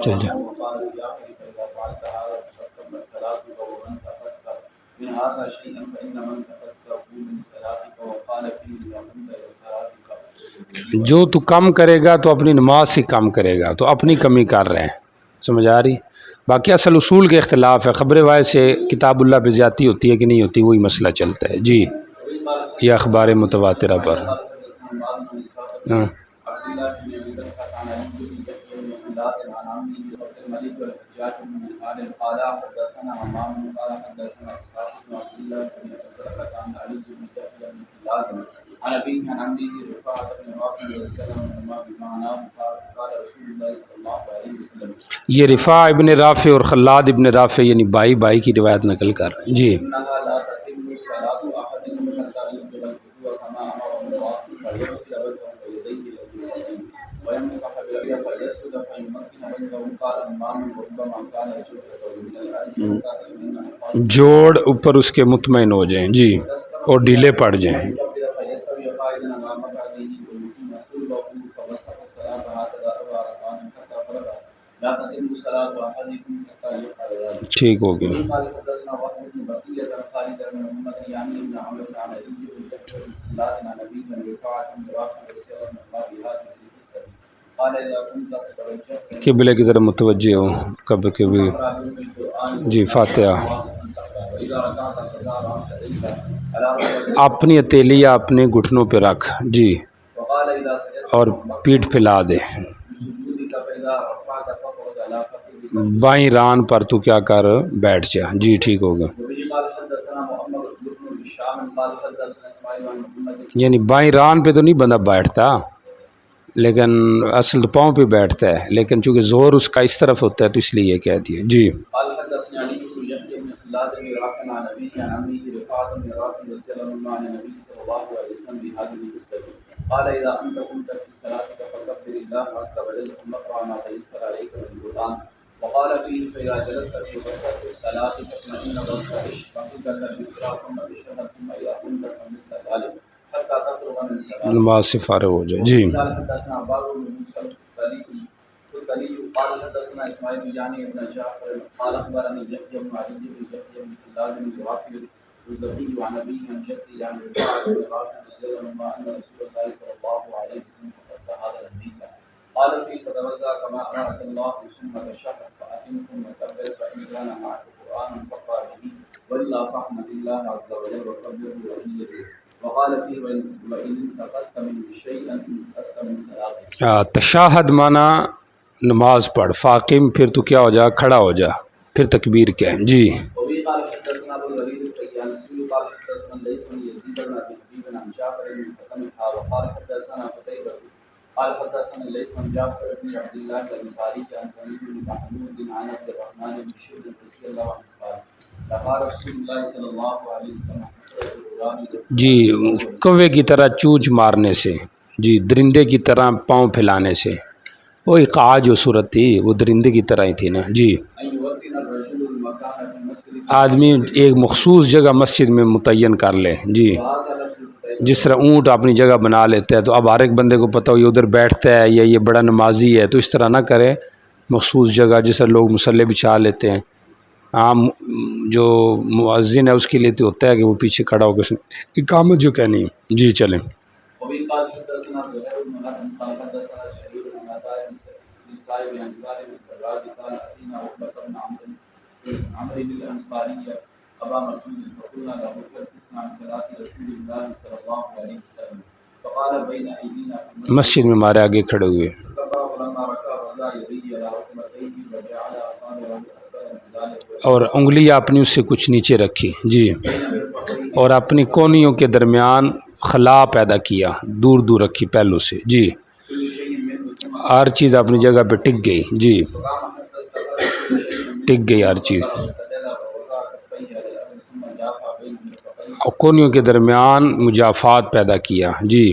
چل جا. وقال في اخر فاذا فعلت هذا فقد صلاتك وانت فاسكت من هذا شيئا فإن من تقصده من صلاتك وقال فيه إذا قمت إلى صلاتك فاستغفر. جو تو کم کرے گا تو اپنی نماز سے کم کرے گا، تو اپنی کمی کر رہے ہیں، سمجھ آ رہی؟ باقی اصل اصول کے اختلاف ہے، خبر روایت سے کتاب اللہ پہ زیادتی ہوتی ہے کہ نہیں ہوتی، وہی مسئلہ چلتا ہے جی، یہ اخبار متواترہ پر. ہاں عن أبيه عن عمه رفاعة بن رافع رضي الله عنهما بمعناه قال رسول الله صلى الله عليه وسلم. یہ رفاع ابن رافع اور خلاد ابن رافع یعنی بائی کی روایت نقل کر رہے ہیں جی. إنها لا تتم صلاة أحدكم حتى يسبغ الوضوء كما أمره الله فيغسل وجهه ويديه إلى الكعبين ويمسح برأسه فيسجد فيمكن عنده قال إمام وربما كان يجوز من الأرض حتى تطمئن أنفاسه جوڑ اوپر اس کے مطمئن ہو جائیں جی، اور ڈھیلے پڑ جائیں. فيستوي قائدا أمام مقعده ويقيم صلبه فمسح الصلاة هكذا 4 ركعات حتى فرغ. لا تتم صلاة أحدكم حتى يفعل ذلك. ٹھیک ہو گیا. قال حدثنا وهب بن بقية خالد بن محمد يعني بن عمرو بن علي بن جعفر بن الله عن نبي بن رفاعة بن رافع رضي الله عنه بهذه القصة. قال إذا كنت توجهت قبلے کی طرف متوجہ ہو کبھی کبھی جی. فاتحہ اپنی ہتھیلیاں اپنے گھٹنوں پہ رکھ جی، اور پیٹھ پھیلا دے. بائیں ران پر تو کیا کر بیٹھ جا جی، ٹھیک ہوگا. یعنی بائیں ران پہ تو نہیں بندہ بیٹھتا، لیکن اصل تو پاؤں پہ بیٹھتا ہے، لیکن چونکہ زور اس کا اس طرف ہوتا ہے تو اس لیے یہ کہہ دیا جی. قال إذا أنت كنت في صلاتك فكبر الله عز وجل ثم اقرأ ما تيسر عليك من القرآن. وقال فيه فإذا جلست في وسط الصلاة فاطمئن وارتعش فخذك اليسرى ثم تشهد ثم إذا قمت فمثل ذلك حتى تفرغ من صلاتك. نماز سے فارغ ہو جائے جی. قال حدثنا عباد بن موسى التلي قال حدثنا إسماعيل يعني ابن جعفر قال أخبرني يحيى بن علي بن يحيى بن خلاد بن رافع الزهري عن أبيه عن جده عن رفاعة بن رافع رضي الله عنه أن رسول الله صلى الله عليه وسلم قص هذا الحديث. قال فيه فتوضأ كما أمرك الله ثم تشهد فأتم ثم كبر فإن كان معك قرآن فاقرأ به وإلا فاحمد الله عز وجل وكبره وهيده. وقال فيه وإن انتقصت منه شيئا انتقصت من صلاتك. تشاہد مانا نماز پڑھ، فاقم پھر تو کیا ہو جا، کھڑا ہو جا، پھر تکبیر کہہ جی. وبه قال حدثنا ابو الوليد الطيالسي قال حدثنا ليس بن يزيد بن ابي حبيب بن جعفر بن مطلق وقال حدثنا قتيبة قال حدثنا ليس بن جعفر بن عبد الله الانصاري عن تميم بن محمود عن عبد الرحمن بن شيخ رضي الله عنه قال لقى رسول الله صلى الله عليه وسلم جی. کوے کی طرح چونچ مارنے سے جی، درندے کی طرح پاؤں پھیلانے سے، وہ اقاع جو صورت تھی وہ درندے کی طرح ہی تھی نا جی. آدمی ایک مخصوص جگہ مسجد میں متعین کر لے جی، جس طرح اونٹ اپنی جگہ بنا لیتا ہے، تو اب ہر ایک بندے کو پتہ ہو یہ ادھر بیٹھتا ہے یا یہ بڑا نمازی ہے، تو اس طرح نہ کرے. مخصوص جگہ جس طرح لوگ مصلی بچھا لیتے ہیں، عام جو مؤذن ہے اس کے لیے تو ہوتا ہے کہ وہ پیچھے کھڑا ہو کے اقامت جو کہنی ہے جی. چلیں. عمرو بن الانصاري ابا مسعود فقلنا له حدثنا عن صلاه رسول الله صلى الله عليه وسلم فقال بين ايدينا مسجد میں ہمارے آگے کھڑے ہوئے اور انگلیاں اپنی اس سے کچھ نیچے رکھی جی، اور اپنی کونیوں کے درمیان خلا پیدا کیا، دور دور رکھی پہلو سے جی. ہر چیز اپنی جگہ پہ ٹک گئی جی، ٹک گئی ہر چیز، اور کونیوں کے درمیان مجافات پیدا کیا جی.